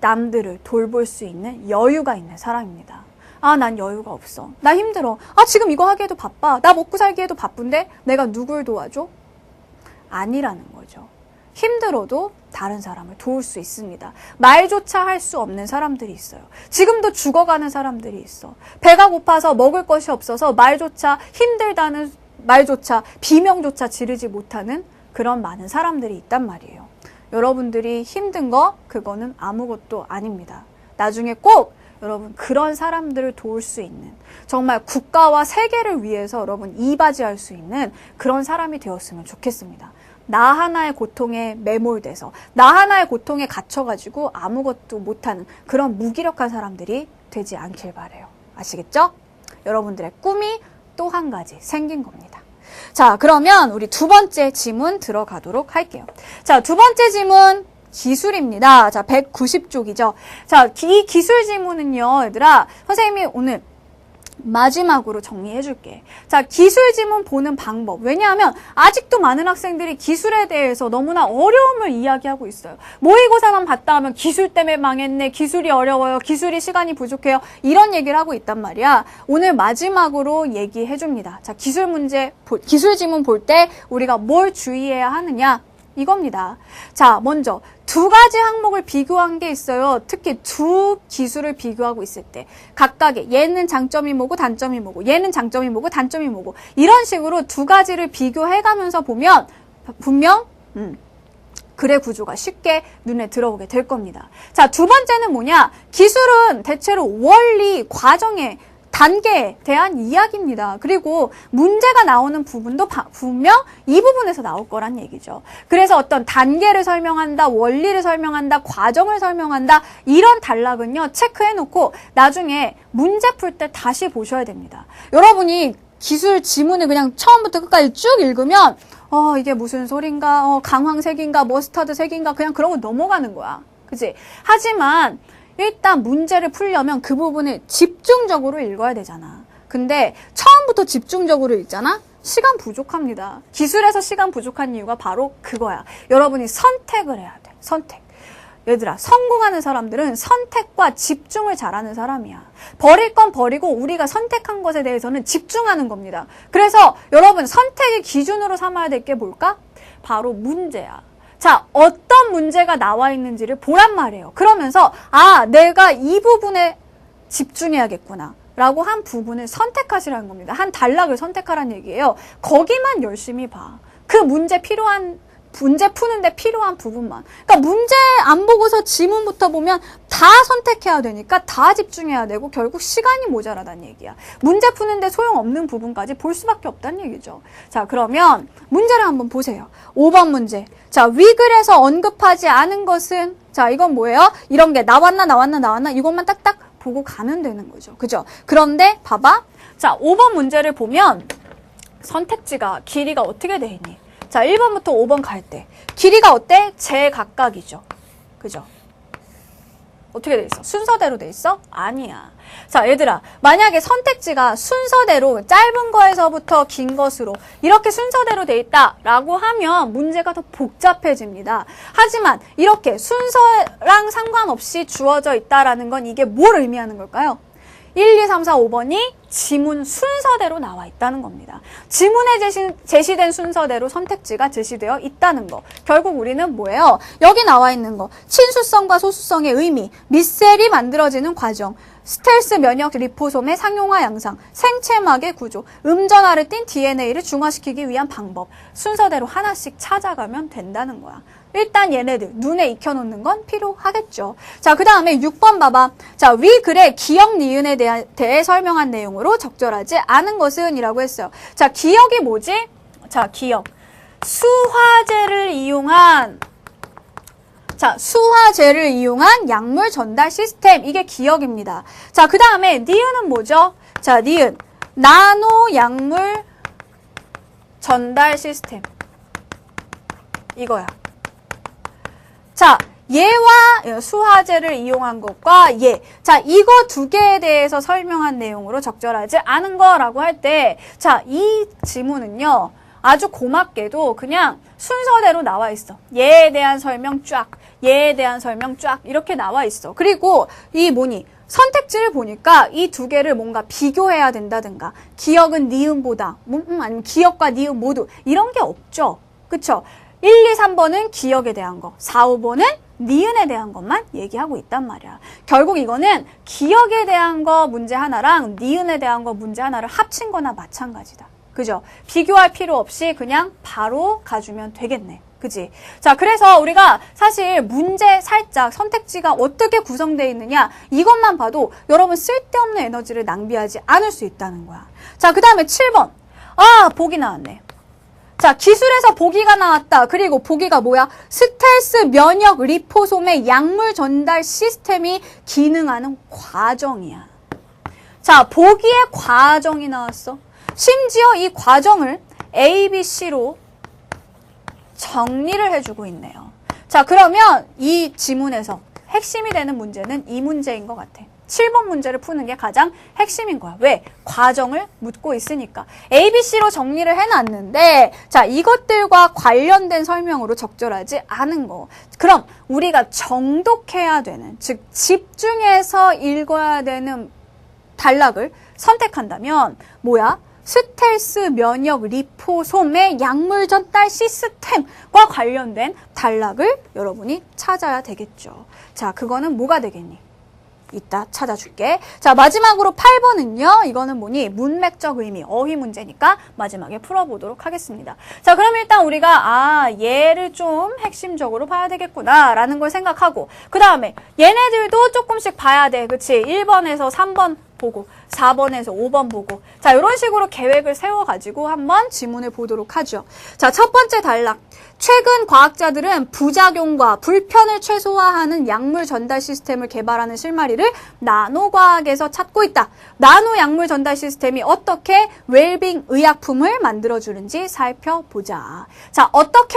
남들을 돌볼 수 있는 여유가 있는 사람입니다. 아, 난 여유가 없어. 나 힘들어. 아, 지금 이거 하기에도 바빠. 나 먹고 살기에도 바쁜데 내가 누굴 도와줘? 아니라는 거죠. 힘들어도 다른 사람을 도울 수 있습니다. 말조차 할 수 없는 사람들이 있어요. 지금도 죽어가는 사람들이 있어. 배가 고파서 먹을 것이 없어서 말조차 힘들다는 말조차 비명조차 지르지 못하는 그런 많은 사람들이 있단 말이에요. 여러분들이 힘든 거 그거는 아무것도 아닙니다. 나중에 꼭 여러분 그런 사람들을 도울 수 있는 정말 국가와 세계를 위해서 여러분 이바지할 수 있는 그런 사람이 되었으면 좋겠습니다. 나 하나의 고통에 매몰돼서 나 하나의 고통에 갇혀가지고 아무것도 못하는 그런 무기력한 사람들이 되지 않길 바래요. 아시겠죠? 여러분들의 꿈이 또 한 가지 생긴 겁니다. 자, 그러면 우리 두 번째 지문 들어가도록 할게요. 자, 두 번째 지문 기술입니다. 자, 190쪽이죠. 자, 이 기술 지문은요, 얘들아, 선생님이 오늘 마지막으로 정리해 줄게. 자, 기술 지문 보는 방법. 왜냐하면 아직도 많은 학생들이 기술에 대해서 너무나 어려움을 이야기하고 있어요. 모의고사만 봤다 하면 기술 때문에 망했네. 기술이 어려워요. 기술이 시간이 부족해요. 이런 얘기를 하고 있단 말이야. 오늘 마지막으로 얘기해 줍니다. 자, 기술 지문 볼 때 우리가 뭘 주의해야 하느냐? 이겁니다. 자, 먼저 두 가지 항목을 비교한 게 있어요. 특히 두 기술을 비교하고 있을 때 각각의 얘는 장점이 뭐고 단점이 뭐고 얘는 장점이 뭐고 단점이 뭐고 이런 식으로 두 가지를 비교해가면서 보면 분명 글의 구조가 쉽게 눈에 들어오게 될 겁니다. 자, 두 번째는 뭐냐? 기술은 대체로 원리, 과정에 단계에 대한 이야기입니다. 그리고 문제가 나오는 부분도 분명 이 부분에서 나올 거란 얘기죠. 그래서 어떤 단계를 설명한다, 원리를 설명한다, 과정을 설명한다 이런 단락은요. 체크해놓고 나중에 문제 풀 때 다시 보셔야 됩니다. 여러분이 기술 지문을 그냥 처음부터 끝까지 쭉 읽으면 이게 무슨 소린가, 강황색인가, 머스타드색인가 그냥 그러고 넘어가는 거야. 그치? 하지만 일단 문제를 풀려면 그 부분을 집중적으로 읽어야 되잖아. 근데 처음부터 집중적으로 읽잖아? 시간 부족합니다. 기술에서 시간 부족한 이유가 바로 그거야. 여러분이 선택을 해야 돼. 선택. 얘들아, 성공하는 사람들은 선택과 집중을 잘하는 사람이야. 버릴 건 버리고 우리가 선택한 것에 대해서는 집중하는 겁니다. 그래서 여러분 선택의 기준으로 삼아야 될 게 뭘까? 바로 문제야. 자, 어떤 문제가 나와 있는지를 보란 말이에요. 그러면서 내가 이 부분에 집중해야겠구나 라고 한 부분을 선택하시라는 겁니다. 한 단락을 선택하라는 얘기예요. 거기만 열심히 봐. 그 문제 푸는데 필요한 부분만. 그러니까 문제 안 보고서 지문부터 보면 다 선택해야 되니까 다 집중해야 되고 결국 시간이 모자라다는 얘기야. 문제 푸는데 소용없는 부분까지 볼 수밖에 없다는 얘기죠. 자, 그러면 문제를 한번 보세요. 5번 문제. 자, 위글에서 언급하지 않은 것은 자, 이건 뭐예요? 이런 게 나왔나 이것만 딱딱 보고 가면 되는 거죠. 그죠? 그런데 봐봐. 자, 5번 문제를 보면 선택지가 길이가 어떻게 돼 있니? 자, 1번부터 5번 갈 때 길이가 어때? 제각각이죠. 그죠? 어떻게 돼 있어? 순서대로 돼 있어? 아니야. 자, 얘들아, 만약에 선택지가 순서대로 짧은 거에서부터 긴 것으로 이렇게 순서대로 돼 있다라고 하면 문제가 더 복잡해집니다. 하지만 이렇게 순서랑 상관없이 주어져 있다라는 건 이게 뭘 의미하는 걸까요? 1, 2, 3, 4, 5번이 지문 순서대로 나와 있다는 겁니다. 지문에 제시된 순서대로 선택지가 제시되어 있다는 거. 결국 우리는 뭐예요? 여기 나와 있는 거. 친수성과 소수성의 의미, 미셀이 만들어지는 과정, 스텔스 면역 리포솜의 상용화 양상, 생체막의 구조, 음전화를 띤 DNA를 중화시키기 위한 방법. 순서대로 하나씩 찾아가면 된다는 거야. 일단 얘네들 눈에 익혀놓는 건 필요하겠죠. 자, 그 다음에 6번 봐봐. 자, 위 글의 기억 니은에 대해 설명한 내용으로 적절하지 않은 것은 이라고 했어요. 자, 기억이 뭐지? 자, 기억. 수화제를 이용한 약물 전달 시스템. 이게 기억입니다. 자, 그 다음에 니은은 뭐죠? 자, 니은. 나노 약물 전달 시스템. 이거야. 자, 얘와 수화제를 이용한 것과 자, 이거 두 개에 대해서 설명한 내용으로 적절하지 않은 거라고 할 때, 자, 이 지문은요, 아주 고맙게도 그냥 순서대로 나와 있어. 얘에 대한 설명 쫙, 얘에 대한 설명 쫙, 이렇게 나와 있어. 그리고 선택지를 보니까 이 두 개를 뭔가 비교해야 된다든가, 기억은 니은보다, 아니면 기억과 니은 모두, 이런 게 없죠. 그쵸? 1, 2, 3번은 기억에 대한 거, 4, 5번은 니은에 대한 것만 얘기하고 있단 말이야. 결국 이거는 기억에 대한 거 문제 하나랑 니은에 대한 거 문제 하나를 합친 거나 마찬가지다. 그죠? 비교할 필요 없이 그냥 바로 가주면 되겠네. 그지? 자, 그래서 우리가 사실 문제 살짝 선택지가 어떻게 구성되어 있느냐 이것만 봐도 여러분 쓸데없는 에너지를 낭비하지 않을 수 있다는 거야. 자, 그 다음에 7번. 아, 보기 나왔네. 자, 기술에서 보기가 나왔다. 그리고 보기가 뭐야? 스텔스 면역 리포솜의 약물 전달 시스템이 기능하는 과정이야. 자, 보기의 과정이 나왔어. 심지어 이 과정을 A, B, C로 정리를 해주고 있네요. 자, 그러면 이 지문에서 핵심이 되는 문제는 이 문제인 것 같아. 7번 문제를 푸는 게 가장 핵심인 거야. 왜? 과정을 묻고 있으니까. A, B, C로 정리를 해놨는데 자, 이것들과 관련된 설명으로 적절하지 않은 거. 그럼 우리가 정독해야 되는, 즉 집중해서 읽어야 되는 단락을 선택한다면 뭐야? 스텔스 면역 리포솜의 약물 전달 시스템과 관련된 단락을 여러분이 찾아야 되겠죠. 자, 그거는 뭐가 되겠니? 이따 찾아줄게. 자, 마지막으로 8번은요. 이거는 뭐니? 문맥적 의미, 어휘 문제니까 마지막에 풀어보도록 하겠습니다. 자, 그럼 일단 우리가 얘를 좀 핵심적으로 봐야 되겠구나 라는 걸 생각하고 그 다음에 얘네들도 조금씩 봐야 돼. 그치? 1번에서 3번 보고 4번에서 5번 보고 자, 이런 식으로 계획을 세워가지고 한번 지문을 보도록 하죠. 자, 첫 번째 단락. 최근 과학자들은 부작용과 불편을 최소화하는 약물 전달 시스템을 개발하는 실마리를 나노과학에서 찾고 있다. 나노 약물 전달 시스템이 어떻게 웰빙 의약품을 만들어주는지 살펴보자. 자, 어떻게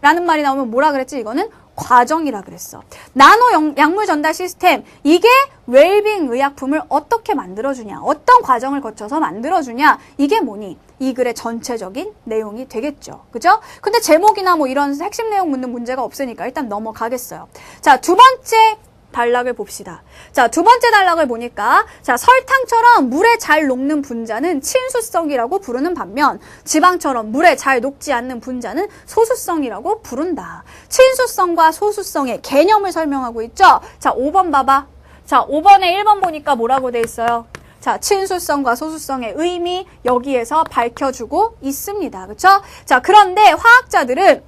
라는 말이 나오면 뭐라 그랬지? 이거는 과정이라 그랬어. 나노 약물 전달 시스템, 이게 웰빙 의약품을 어떻게 만들어주냐, 어떤 과정을 거쳐서 만들어주냐, 이게 뭐니? 이 글의 전체적인 내용이 되겠죠. 그죠? 근데 제목이나 뭐 이런 핵심 내용 묻는 문제가 없으니까 일단 넘어가겠어요. 자, 두 번째 단락을 봅시다. 자, 두 번째 단락을 보니까 자, 설탕처럼 물에 잘 녹는 분자는 친수성이라고 부르는 반면 지방처럼 물에 잘 녹지 않는 분자는 소수성이라고 부른다. 친수성과 소수성의 개념을 설명하고 있죠. 자, 5번 봐봐. 자, 5번에 1번 보니까 뭐라고 돼 있어요? 자, 친수성과 소수성의 의미 여기에서 밝혀주고 있습니다. 그쵸? 자, 그런데 화학자들은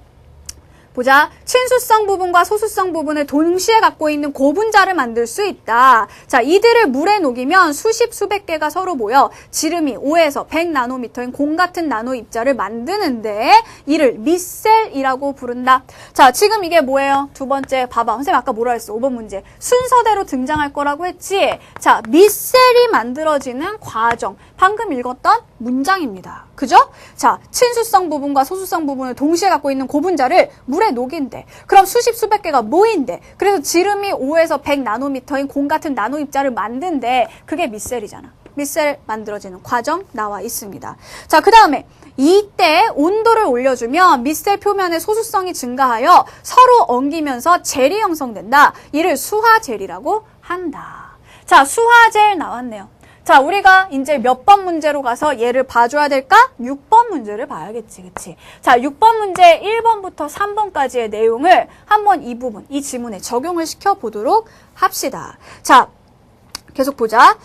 보자. 친수성 부분과 소수성 부분을 동시에 갖고 있는 고분자를 만들 수 있다. 자, 이들을 물에 녹이면 수십 수백 개가 서로 모여 지름이 5에서 100나노미터인 공 같은 나노 입자를 만드는데 이를 미셀이라고 부른다. 자, 지금 이게 뭐예요? 두 번째 봐봐. 선생님 아까 뭐라 했어? 5번 문제. 순서대로 등장할 거라고 했지? 자, 미셀이 만들어지는 과정. 방금 읽었던 문장입니다. 그죠? 자, 친수성 부분과 소수성 부분을 동시에 갖고 있는 고분자를 물에 녹인대. 그럼 수십 수백 개가 모인대. 그래서 지름이 5에서 100나노미터인 공 같은 나노 입자를 만든대. 그게 미셀이잖아. 미셀 만들어지는 과정 나와 있습니다. 자, 그 다음에 이때 온도를 올려주면 미셀 표면의 소수성이 증가하여 서로 엉기면서 젤이 형성된다. 이를 수화젤이라고 한다. 자, 수화젤 나왔네요. 자, 우리가 이제 몇 번 문제로 가서 얘를 봐줘야 될까? 6번 문제를 봐야겠지, 그치? 자, 6번 문제 1번부터 3번까지의 내용을 한번 이 부분, 이 지문에 적용을 시켜보도록 합시다. 자, 계속 보자.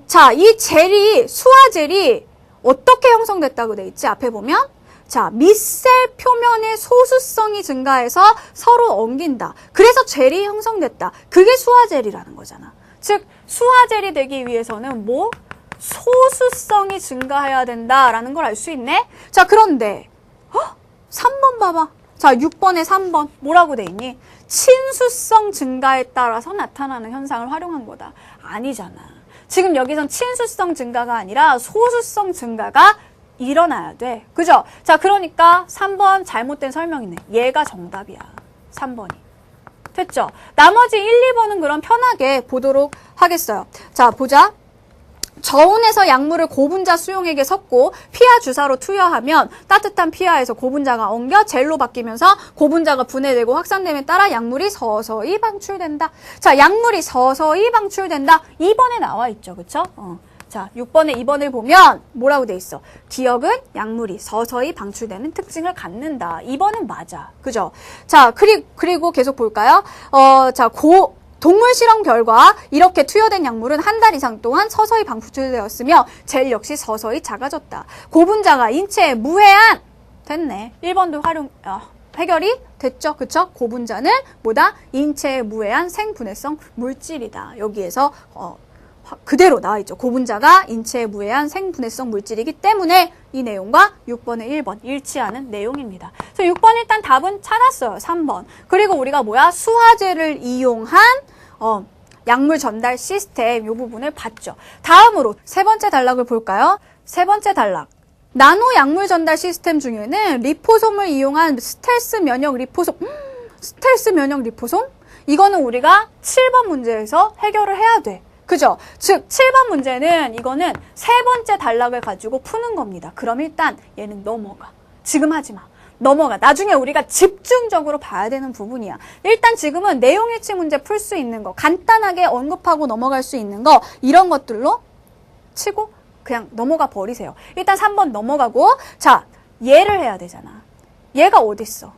자, 이 젤이, 수화젤이 어떻게 형성됐다고 돼 있지? 앞에 보면. 자, 미셀 표면의 소수성이 증가해서 서로 엉긴다. 그래서 젤이 형성됐다. 그게 수화젤이라는 거잖아. 즉, 수화젤이 되기 위해서는 뭐? 소수성이 증가해야 된다라는 걸 알 수 있네? 자, 그런데 3번 봐봐. 자, 6번에 3번 뭐라고 돼 있니? 친수성 증가에 따라서 나타나는 현상을 활용한 거다. 아니잖아. 지금 여기선 친수성 증가가 아니라 소수성 증가가 일어나야 돼. 그죠? 자, 그러니까 3번 잘못된 설명이네. 얘가 정답이야. 3번이. 됐죠? 나머지 1, 2번은 그럼 편하게 보도록 하겠어요. 자, 보자. 저온에서 약물을 고분자 수용액에 섞고 피하 주사로 투여하면 따뜻한 피하에서 고분자가 엉겨 젤로 바뀌면서 고분자가 분해되고 확산됨에 따라 약물이 서서히 방출된다. 자, 약물이 서서히 방출된다. 2번에 나와 있죠. 그쵸? 자, 6번에 2번을 보면 뭐라고 돼 있어? 기억은 약물이 서서히 방출되는 특징을 갖는다. 2번은 맞아. 그죠? 자, 그리고 계속 볼까요? 자, 동물 실험 결과 이렇게 투여된 약물은 한 달 이상 동안 서서히 방출되었으며 젤 역시 서서히 작아졌다. 고분자가 인체에 무해한 됐네. 1번도 해결이 됐죠. 그쵸? 고분자는 뭐다? 인체에 무해한 생분해성 물질이다. 여기에서 그대로 나와있죠. 고분자가 인체에 무해한 생분해성 물질이기 때문에 이 내용과 6번의 1번 일치하는 내용입니다. 그래서 6번 일단 답은 찾았어요. 3번. 그리고 우리가 뭐야? 수화제를 이용한 약물 전달 시스템 이 부분을 봤죠. 다음으로 세 번째 단락을 볼까요? 세 번째 단락. 나노 약물 전달 시스템 중에는 리포솜을 이용한 스텔스 면역 리포솜. 스텔스 면역 리포솜? 이거는 우리가 7번 문제에서 해결을 해야 돼. 그죠? 즉 7번 문제는 이거는 세 번째 단락을 가지고 푸는 겁니다. 그럼 일단 얘는 넘어가. 지금 하지 마. 넘어가. 나중에 우리가 집중적으로 봐야 되는 부분이야. 일단 지금은 내용일치 문제 풀 수 있는 거, 간단하게 언급하고 넘어갈 수 있는 거, 이런 것들로 치고 그냥 넘어가 버리세요. 일단 3번 넘어가고, 자, 얘를 해야 되잖아. 얘가 어딨어?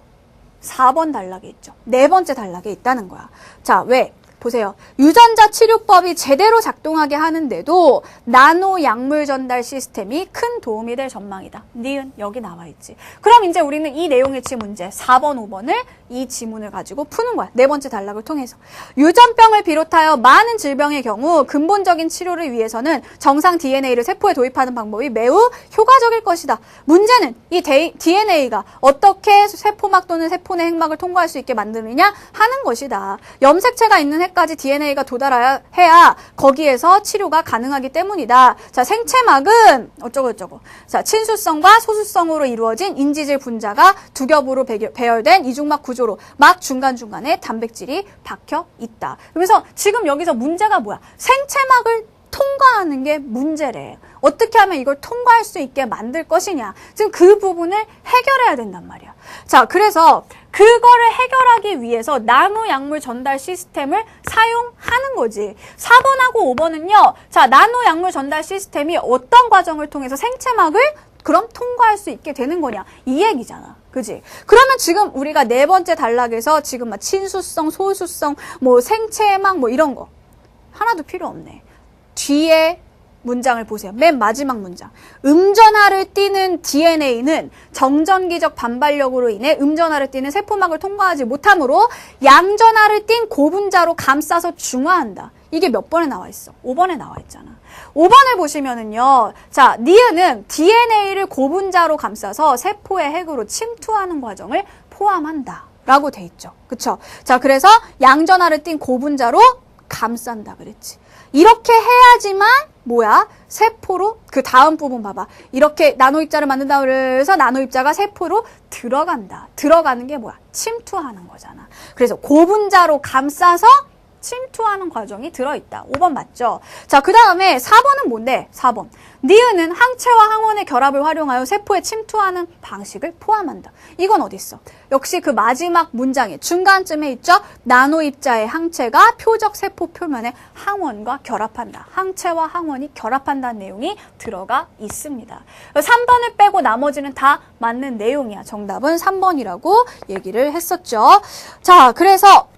4번 단락에 있죠. 네 번째 단락에 있다는 거야. 자, 왜? 보세요. 유전자 치료법이 제대로 작동하게 하는데도 나노 약물 전달 시스템이 큰 도움이 될 전망이다. 니은 여기 나와 있지. 그럼 이제 우리는 이 내용일치 문제 4번, 5번을 이 지문을 가지고 푸는 거야. 네 번째 단락을 통해서. 유전병을 비롯하여 많은 질병의 경우 근본적인 치료를 위해서는 정상 DNA를 세포에 도입하는 방법이 매우 효과적일 것이다. 문제는 이 DNA가 어떻게 세포막 또는 세포 내 핵막을 통과할 수 있게 만드느냐 하는 것이다. 염색체가 있는 핵까지 DNA가 도달해야 해야 거기에서 치료가 가능하기 때문이다. 자, 생체막은 어쩌고저쩌고. 자, 친수성과 소수성으로 이루어진 인지질 분자가 두 겹으로 배열된 이중막 구조로 막 중간중간에 단백질이 박혀 있다. 그래서 지금 여기서 문제가 뭐야? 생체막을 통과하는 게 문제래. 어떻게 하면 이걸 통과할 수 있게 만들 것이냐. 지금 그 부분을 해결해야 된단 말이야. 자, 그래서 그거를 해결하기 위해서 나노 약물 전달 시스템을 사용하는 거지. 4번하고 5번은요. 자, 나노 약물 전달 시스템이 어떤 과정을 통해서 생체막을 그럼 통과할 수 있게 되는 거냐. 이 얘기잖아. 그지? 그러면 지금 우리가 네 번째 단락에서 지금 막 친수성, 소수성, 뭐 생체막 뭐 이런 거 하나도 필요 없네. 뒤에 문장을 보세요. 맨 마지막 문장. 음전하를 띠는 DNA는 정전기적 반발력으로 인해 음전하를 띠는 세포막을 통과하지 못하므로 양전하를 띈 고분자로 감싸서 중화한다. 이게 몇 번에 나와 있어? 5번에 나와 있잖아. 5번을 보시면은요. 자, 니은은 DNA를 고분자로 감싸서 세포의 핵으로 침투하는 과정을 포함한다. 라고 돼 있죠. 그쵸? 자, 그래서 양전하를 띈 고분자로 감싼다 그랬지. 이렇게 해야지만 뭐야? 세포로 그 다음 부분 봐봐. 이렇게 나노입자를 만든다 그래서 나노입자가 세포로 들어간다. 들어가는 게 뭐야? 침투하는 거잖아. 그래서 고분자로 감싸서 침투하는 과정이 들어있다. 5번 맞죠? 자, 그 다음에 4번은 뭔데? 4번. 니은은 항체와 항원의 결합을 활용하여 세포에 침투하는 방식을 포함한다. 이건 어디 있어? 역시 그 마지막 문장의 중간쯤에 있죠? 나노입자의 항체가 표적 세포 표면에 항원과 결합한다. 항체와 항원이 결합한다는 내용이 들어가 있습니다. 3번을 빼고 나머지는 다 맞는 내용이야. 정답은 3번이라고 얘기를 했었죠. 자, 그래서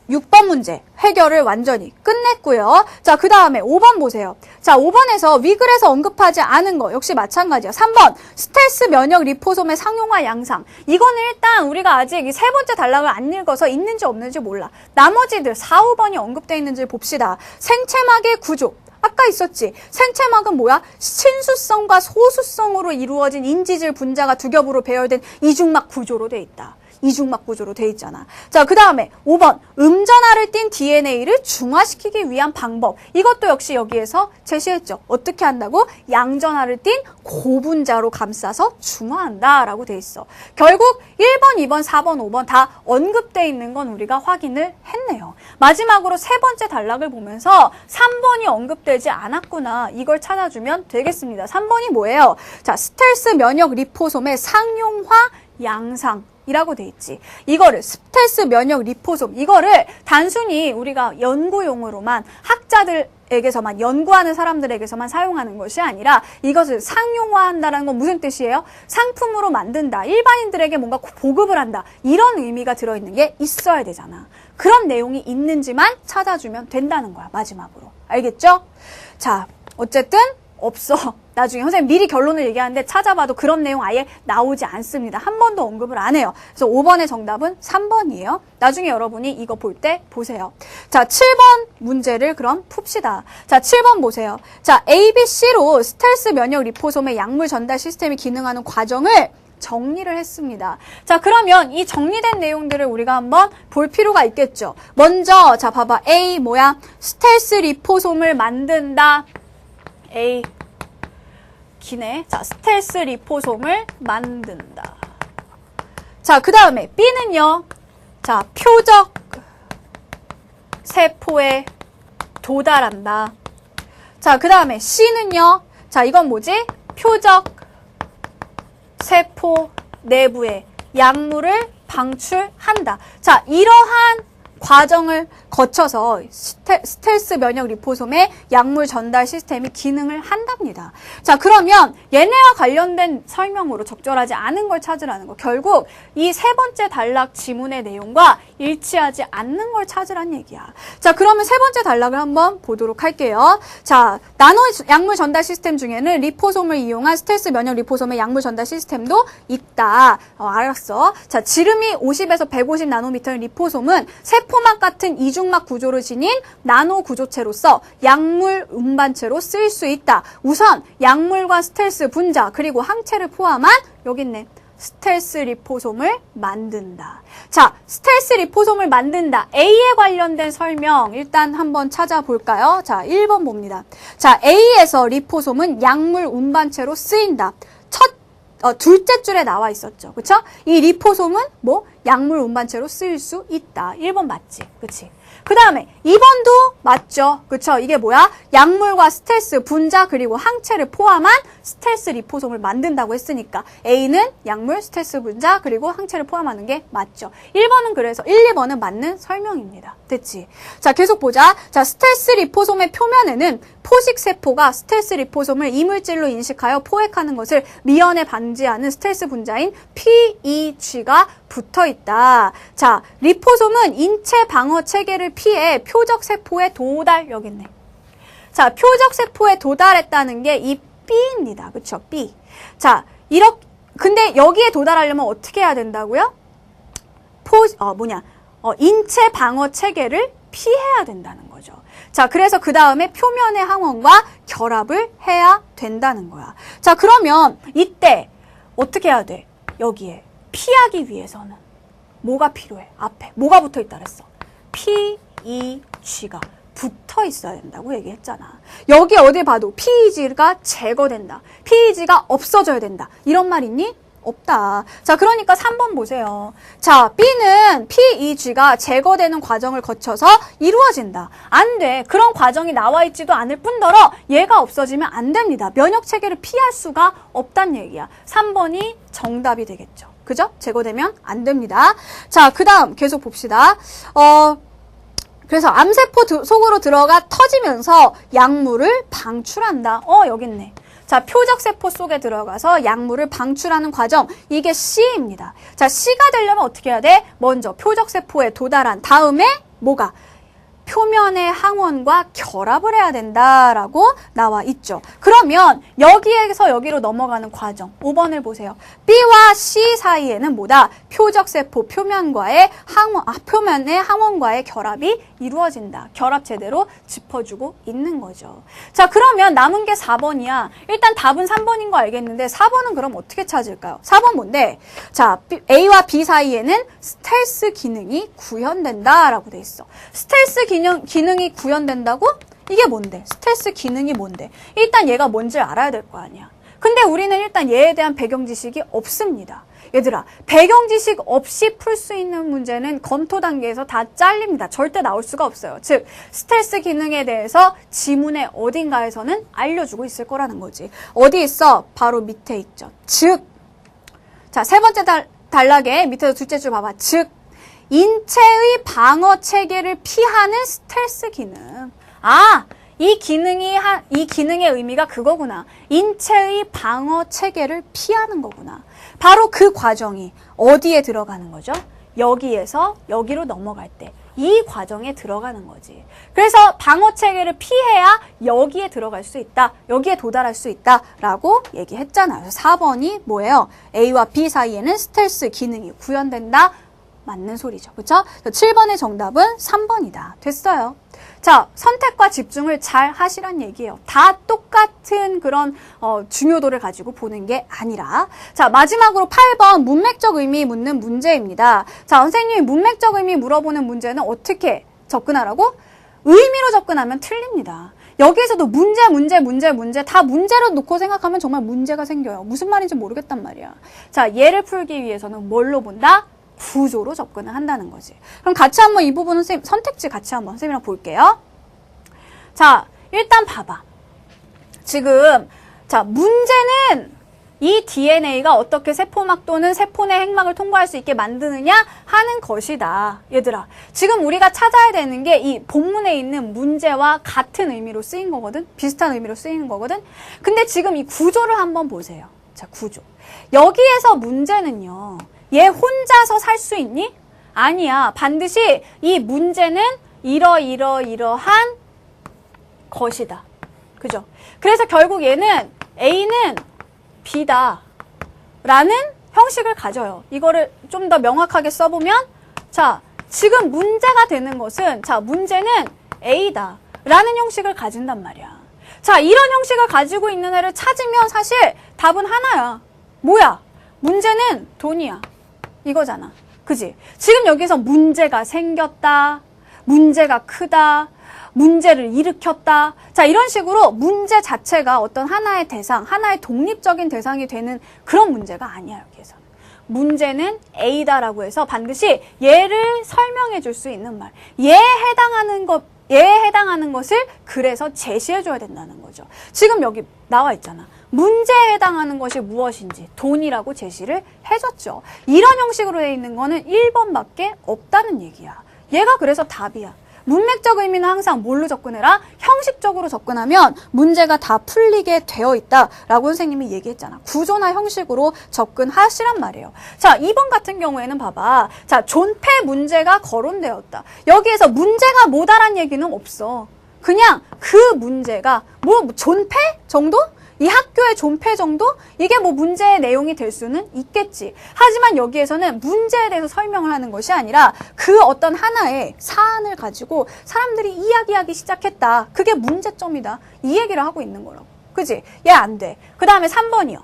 6번 문제 해결을 완전히 끝냈고요. 자, 그 다음에 5번 보세요. 자, 5번에서 위글에서 언급하지 않은 거 역시 마찬가지야. 3번 스텔스 면역 리포솜의 상용화 양상. 이거는 일단 우리가 아직 이 세 번째 단락을 안 읽어서 있는지 없는지 몰라. 나머지들 4, 5번이 언급되어 있는지 봅시다. 생체막의 구조. 아까 있었지. 생체막은 뭐야? 친수성과 소수성으로 이루어진 인지질 분자가 두 겹으로 배열된 이중막 구조로 돼 있다. 이중막 구조로 돼 있잖아. 자, 그 다음에 5번 음전하를 띤 DNA를 중화시키기 위한 방법. 이것도 역시 여기에서 제시했죠. 어떻게 한다고? 양전하를 띤 고분자로 감싸서 중화한다 라고 돼 있어. 결국 1번, 2번, 4번, 5번 다 언급돼 있는 건 우리가 확인을 했네요. 마지막으로 세 번째 단락을 보면서 3번이 언급되지 않았구나. 이걸 찾아주면 되겠습니다. 3번이 뭐예요? 자, 스텔스 면역 리포솜의 상용화 양상. 이라고 돼 있지. 이거를 스텔스 면역 리포솜 이거를 단순히 우리가 연구용으로만 학자들 에게서만 연구하는 사람들에게서만 사용하는 것이 아니라 이것을 상용화한다는 건 무슨 뜻이에요? 상품으로 만든다. 일반인들에게 뭔가 보급을 한다. 이런 의미가 들어있는 게 있어야 되잖아. 그런 내용이 있는지만 찾아주면 된다는 거야. 마지막으로. 알겠죠? 자, 어쨌든 없어. 나중에 선생님 미리 결론을 얘기하는데 찾아봐도 그런 내용 아예 나오지 않습니다. 한 번도 언급을 안 해요. 그래서 5번의 정답은 3번이에요. 나중에 여러분이 이거 볼 때 보세요. 자, 7번 문제를 그럼 풉시다. 자, 7번 보세요. 자, ABC로 스텔스 면역 리포솜의 약물 전달 시스템이 기능하는 과정을 정리를 했습니다. 자, 그러면 이 정리된 내용들을 우리가 한번 볼 필요가 있겠죠. 먼저 자, 봐봐. A 뭐야? 스텔스 리포솜을 만든다. A 기네. 자, 스텔스 리포솜을 만든다. 자, 그 다음에 B는요. 자, 표적 세포에 도달한다. 자, 그 다음에 C는요. 자, 이건 뭐지? 표적 세포 내부에 약물을 방출한다. 자, 이러한 과정을 거쳐서 스텔스 면역 리포솜의 약물 전달 시스템이 기능을 한답니다. 자, 그러면 얘네와 관련된 설명으로 적절하지 않은 걸 찾으라는 거. 결국 이 세 번째 단락 지문의 내용과 일치하지 않는 걸 찾으란 얘기야. 자, 그러면 세 번째 단락을 한번 보도록 할게요. 자, 나노 약물 전달 시스템 중에는 리포솜을 이용한 스텔스 면역 리포솜의 약물 전달 시스템도 있다. 알았어. 자, 지름이 50에서 150 나노미터의 리포솜은 세포막 같은 이중막 구조를 지닌 나노 구조체로서 약물 운반체로 쓰일 수 있다. 우선 약물과 스텔스 분자 그리고 항체를 포함한 여기 있네. 스텔스 리포솜을 만든다. 자, 스텔스 리포솜을 만든다. A에 관련된 설명 일단 한번 찾아볼까요? 자, 1번 봅니다. 자, A에서 리포솜은 약물 운반체로 쓰인다. 둘째 줄에 나와 있었죠. 그쵸? 이 리포솜은 뭐? 약물 운반체로 쓰일 수 있다. 1번 맞지? 그치? 그 다음에 2번도 맞죠? 그쵸? 이게 뭐야? 약물과 스텔스 분자 그리고 항체를 포함한 스텔스 리포솜을 만든다고 했으니까 A는 약물, 스텔스 분자 그리고 항체를 포함하는 게 맞죠. 1번은 그래서 1, 2번은 맞는 설명입니다. 됐지? 자, 계속 보자. 자, 스텔스 리포솜의 표면에는 포식세포가 스텔스 리포솜을 이물질로 인식하여 포획하는 것을 미연에 방지하는 스텔스 분자인 PEG가 붙어 있다. 자, 리포솜은 인체 방어 체계를 피해 표적세포에 도달, 여기 있네. 자, 표적세포에 도달했다는 게 이 B입니다. 그쵸? B. 자, 근데 여기에 도달하려면 어떻게 해야 된다고요? 인체 방어 체계를 피해야 된다는 거죠. 자, 그래서 그 다음에 표면의 항원과 결합을 해야 된다는 거야. 자, 그러면 이때 어떻게 해야 돼? 여기에 피하기 위해서는 뭐가 필요해? 앞에 뭐가 붙어 있다 그랬어? PEG가 붙어 있어야 된다고 얘기했잖아. 여기 어디 봐도 PEG가 제거된다. PEG가 없어져야 된다. 이런 말 있니? 없다. 자, 그러니까 3번 보세요. 자, B는 PEG가 제거되는 과정을 거쳐서 이루어진다. 안 돼. 그런 과정이 나와 있지도 않을 뿐더러 얘가 없어지면 안 됩니다. 면역 체계를 피할 수가 없단 얘기야. 3번이 정답이 되겠죠. 그죠? 제거되면 안 됩니다. 자, 그 다음 계속 봅시다. 그래서 암세포 속으로 들어가 터지면서 약물을 방출한다. 여기 있네. 자, 표적세포 속에 들어가서 약물을 방출하는 과정. 이게 C입니다. 자, C가 되려면 어떻게 해야 돼? 먼저 표적세포에 도달한 다음에 뭐가? 표면의 항원과 결합을 해야 된다라고 나와 있죠. 그러면 여기에서 여기로 넘어가는 과정 5번을 보세요. B와 C 사이에는 뭐다? 표적세포 표면의 항원과의 결합이 이루어진다. 결합 제대로 짚어주고 있는 거죠. 자, 그러면 남은 게 4번이야. 일단 답은 3번인 거 알겠는데 4번은 그럼 어떻게 찾을까요? 4번 뭔데? 자, A와 B 사이에는 스텔스 기능이 구현된다라고 돼 있어. 스텔스 기능이 구현된다고? 이게 뭔데? 스텔스 기능이 뭔데? 일단 얘가 뭔지 알아야 될 거 아니야. 근데 우리는 일단 얘에 대한 배경 지식이 없습니다. 얘들아, 배경 지식 없이 풀 수 있는 문제는 검토 단계에서 다 잘립니다. 절대 나올 수가 없어요. 즉, 스텔스 기능에 대해서 지문의 어딘가에서는 알려주고 있을 거라는 거지. 어디 있어? 바로 밑에 있죠. 즉, 자, 세 번째 단락에 밑에서 둘째 줄 봐봐. 즉, 인체의 방어 체계를 피하는 스텔스 기능. 아, 이 기능의 의미가 그거구나. 인체의 방어 체계를 피하는 거구나. 바로 그 과정이 어디에 들어가는 거죠? 여기에서 여기로 넘어갈 때 이 과정에 들어가는 거지. 그래서 방어 체계를 피해야 여기에 들어갈 수 있다. 여기에 도달할 수 있다라고 얘기했잖아요. 그래서 4번이 뭐예요? A와 B 사이에는 스텔스 기능이 구현된다. 맞는 소리죠. 그렇죠? 7번의 정답은 3번이다. 됐어요. 자, 선택과 집중을 잘 하시란 얘기예요. 다 똑같은 그런 중요도를 가지고 보는 게 아니라. 자, 마지막으로 8번 문맥적 의미 묻는 문제입니다. 자, 선생님이 문맥적 의미 물어보는 문제는 어떻게 접근하라고? 의미로 접근하면 틀립니다. 여기에서도 문제 다 문제로 놓고 생각하면 정말 문제가 생겨요. 무슨 말인지 모르겠단 말이야. 자, 얘를 풀기 위해서는 뭘로 본다? 구조로 접근을 한다는 거지. 그럼 같이 한번 이 부분은 선택지 같이 한번 선생님이랑 볼게요. 자, 일단 봐봐. 지금 자, 문제는 이 DNA가 어떻게 세포막 또는 세포 내 핵막을 통과할 수 있게 만드느냐 하는 것이다. 얘들아, 지금 우리가 찾아야 되는 게 이 본문에 있는 문제와 같은 의미로 쓰인 거거든. 비슷한 의미로 쓰이는 거거든. 근데 지금 이 구조를 한번 보세요. 자, 구조. 여기에서 문제는요. 얘 혼자서 살 수 있니? 아니야. 반드시 이 문제는 이러한 것이다. 그죠? 그래서 결국 얘는 A는 B다 라는 형식을 가져요. 이거를 좀 더 명확하게 써보면 자, 지금 문제가 되는 것은 자, 문제는 A다 라는 형식을 가진단 말이야. 자, 이런 형식을 가지고 있는 애를 찾으면 사실 답은 하나야. 뭐야? 문제는 돈이야. 이거잖아. 그지? 지금 여기서 문제가 생겼다. 문제가 크다. 문제를 일으켰다. 자, 이런 식으로 문제 자체가 어떤 하나의 대상, 하나의 독립적인 대상이 되는 그런 문제가 아니야, 여기에서는. 문제는 A다라고 해서 반드시 얘를 설명해 줄 수 있는 말. 얘에 해당하는 것을 그래서 제시해 줘야 된다는 거죠. 지금 여기 나와 있잖아. 문제에 해당하는 것이 무엇인지 돈이라고 제시를 해줬죠. 이런 형식으로 돼 있는 거는 1번밖에 없다는 얘기야. 얘가 그래서 답이야. 문맥적 의미는 항상 뭘로 접근해라? 형식적으로 접근하면 문제가 다 풀리게 되어 있다라고 선생님이 얘기했잖아. 구조나 형식으로 접근하시란 말이에요. 자, 2번 같은 경우에는 봐봐. 자, 존폐 문제가 거론되었다. 여기에서 문제가 뭐다란 얘기는 없어. 그냥 그 문제가 존폐 정도? 이 학교의 존폐 정도? 이게 문제의 내용이 될 수는 있겠지. 하지만 여기에서는 문제에 대해서 설명을 하는 것이 아니라 그 어떤 하나의 사안을 가지고 사람들이 이야기하기 시작했다. 그게 문제점이다. 이 얘기를 하고 있는 거라고. 그지? 얘 안 돼. 그 다음에 3번이요.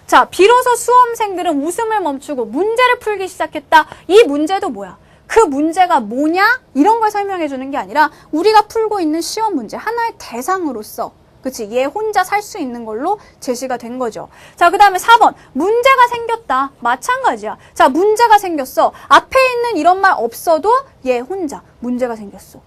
자, 비로소 수험생들은 웃음을 멈추고 문제를 풀기 시작했다. 이 문제도 뭐야? 그 문제가 뭐냐? 이런 걸 설명해 주는 게 아니라 우리가 풀고 있는 시험 문제, 하나의 대상으로서 그치? 얘 혼자 살 수 있는 걸로 제시가 된 거죠. 자, 그 다음에 4번. 문제가 생겼다. 마찬가지야. 자, 문제가 생겼어. 앞에 있는 이런 말 없어도 얘 혼자 문제가 생겼어.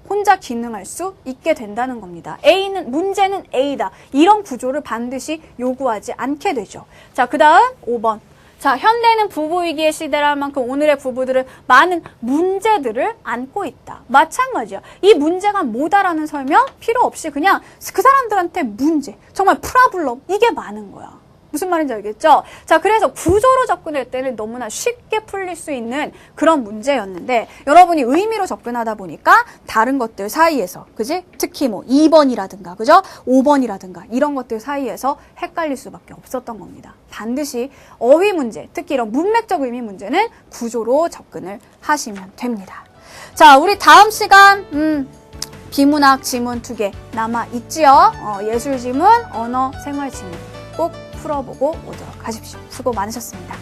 혼자 기능할 수 있게 된다는 겁니다. 문제는 A다. 이런 구조를 반드시 요구하지 않게 되죠. 자, 그 다음 5번. 자, 현대는 부부위기의 시대랄 만큼 오늘의 부부들은 많은 문제들을 안고 있다. 마찬가지야. 이 문제가 뭐다라는 설명 필요 없이 그냥 그 사람들한테 문제, 정말 프라블럼 이게 많은 거야. 무슨 말인지 알겠죠? 자, 그래서 구조로 접근할 때는 너무나 쉽게 풀릴 수 있는 그런 문제였는데 여러분이 의미로 접근하다 보니까 다른 것들 사이에서, 그지? 특히 2번이라든가, 그죠? 5번이라든가 이런 것들 사이에서 헷갈릴 수밖에 없었던 겁니다. 반드시 어휘 문제, 특히 이런 문맥적 의미 문제는 구조로 접근을 하시면 됩니다. 자, 우리 다음 시간 비문학 지문 2개 남아있지요? 예술 지문, 언어, 생활 지문 꼭 풀어보고 오도록 하십시오. 수고 많으셨습니다.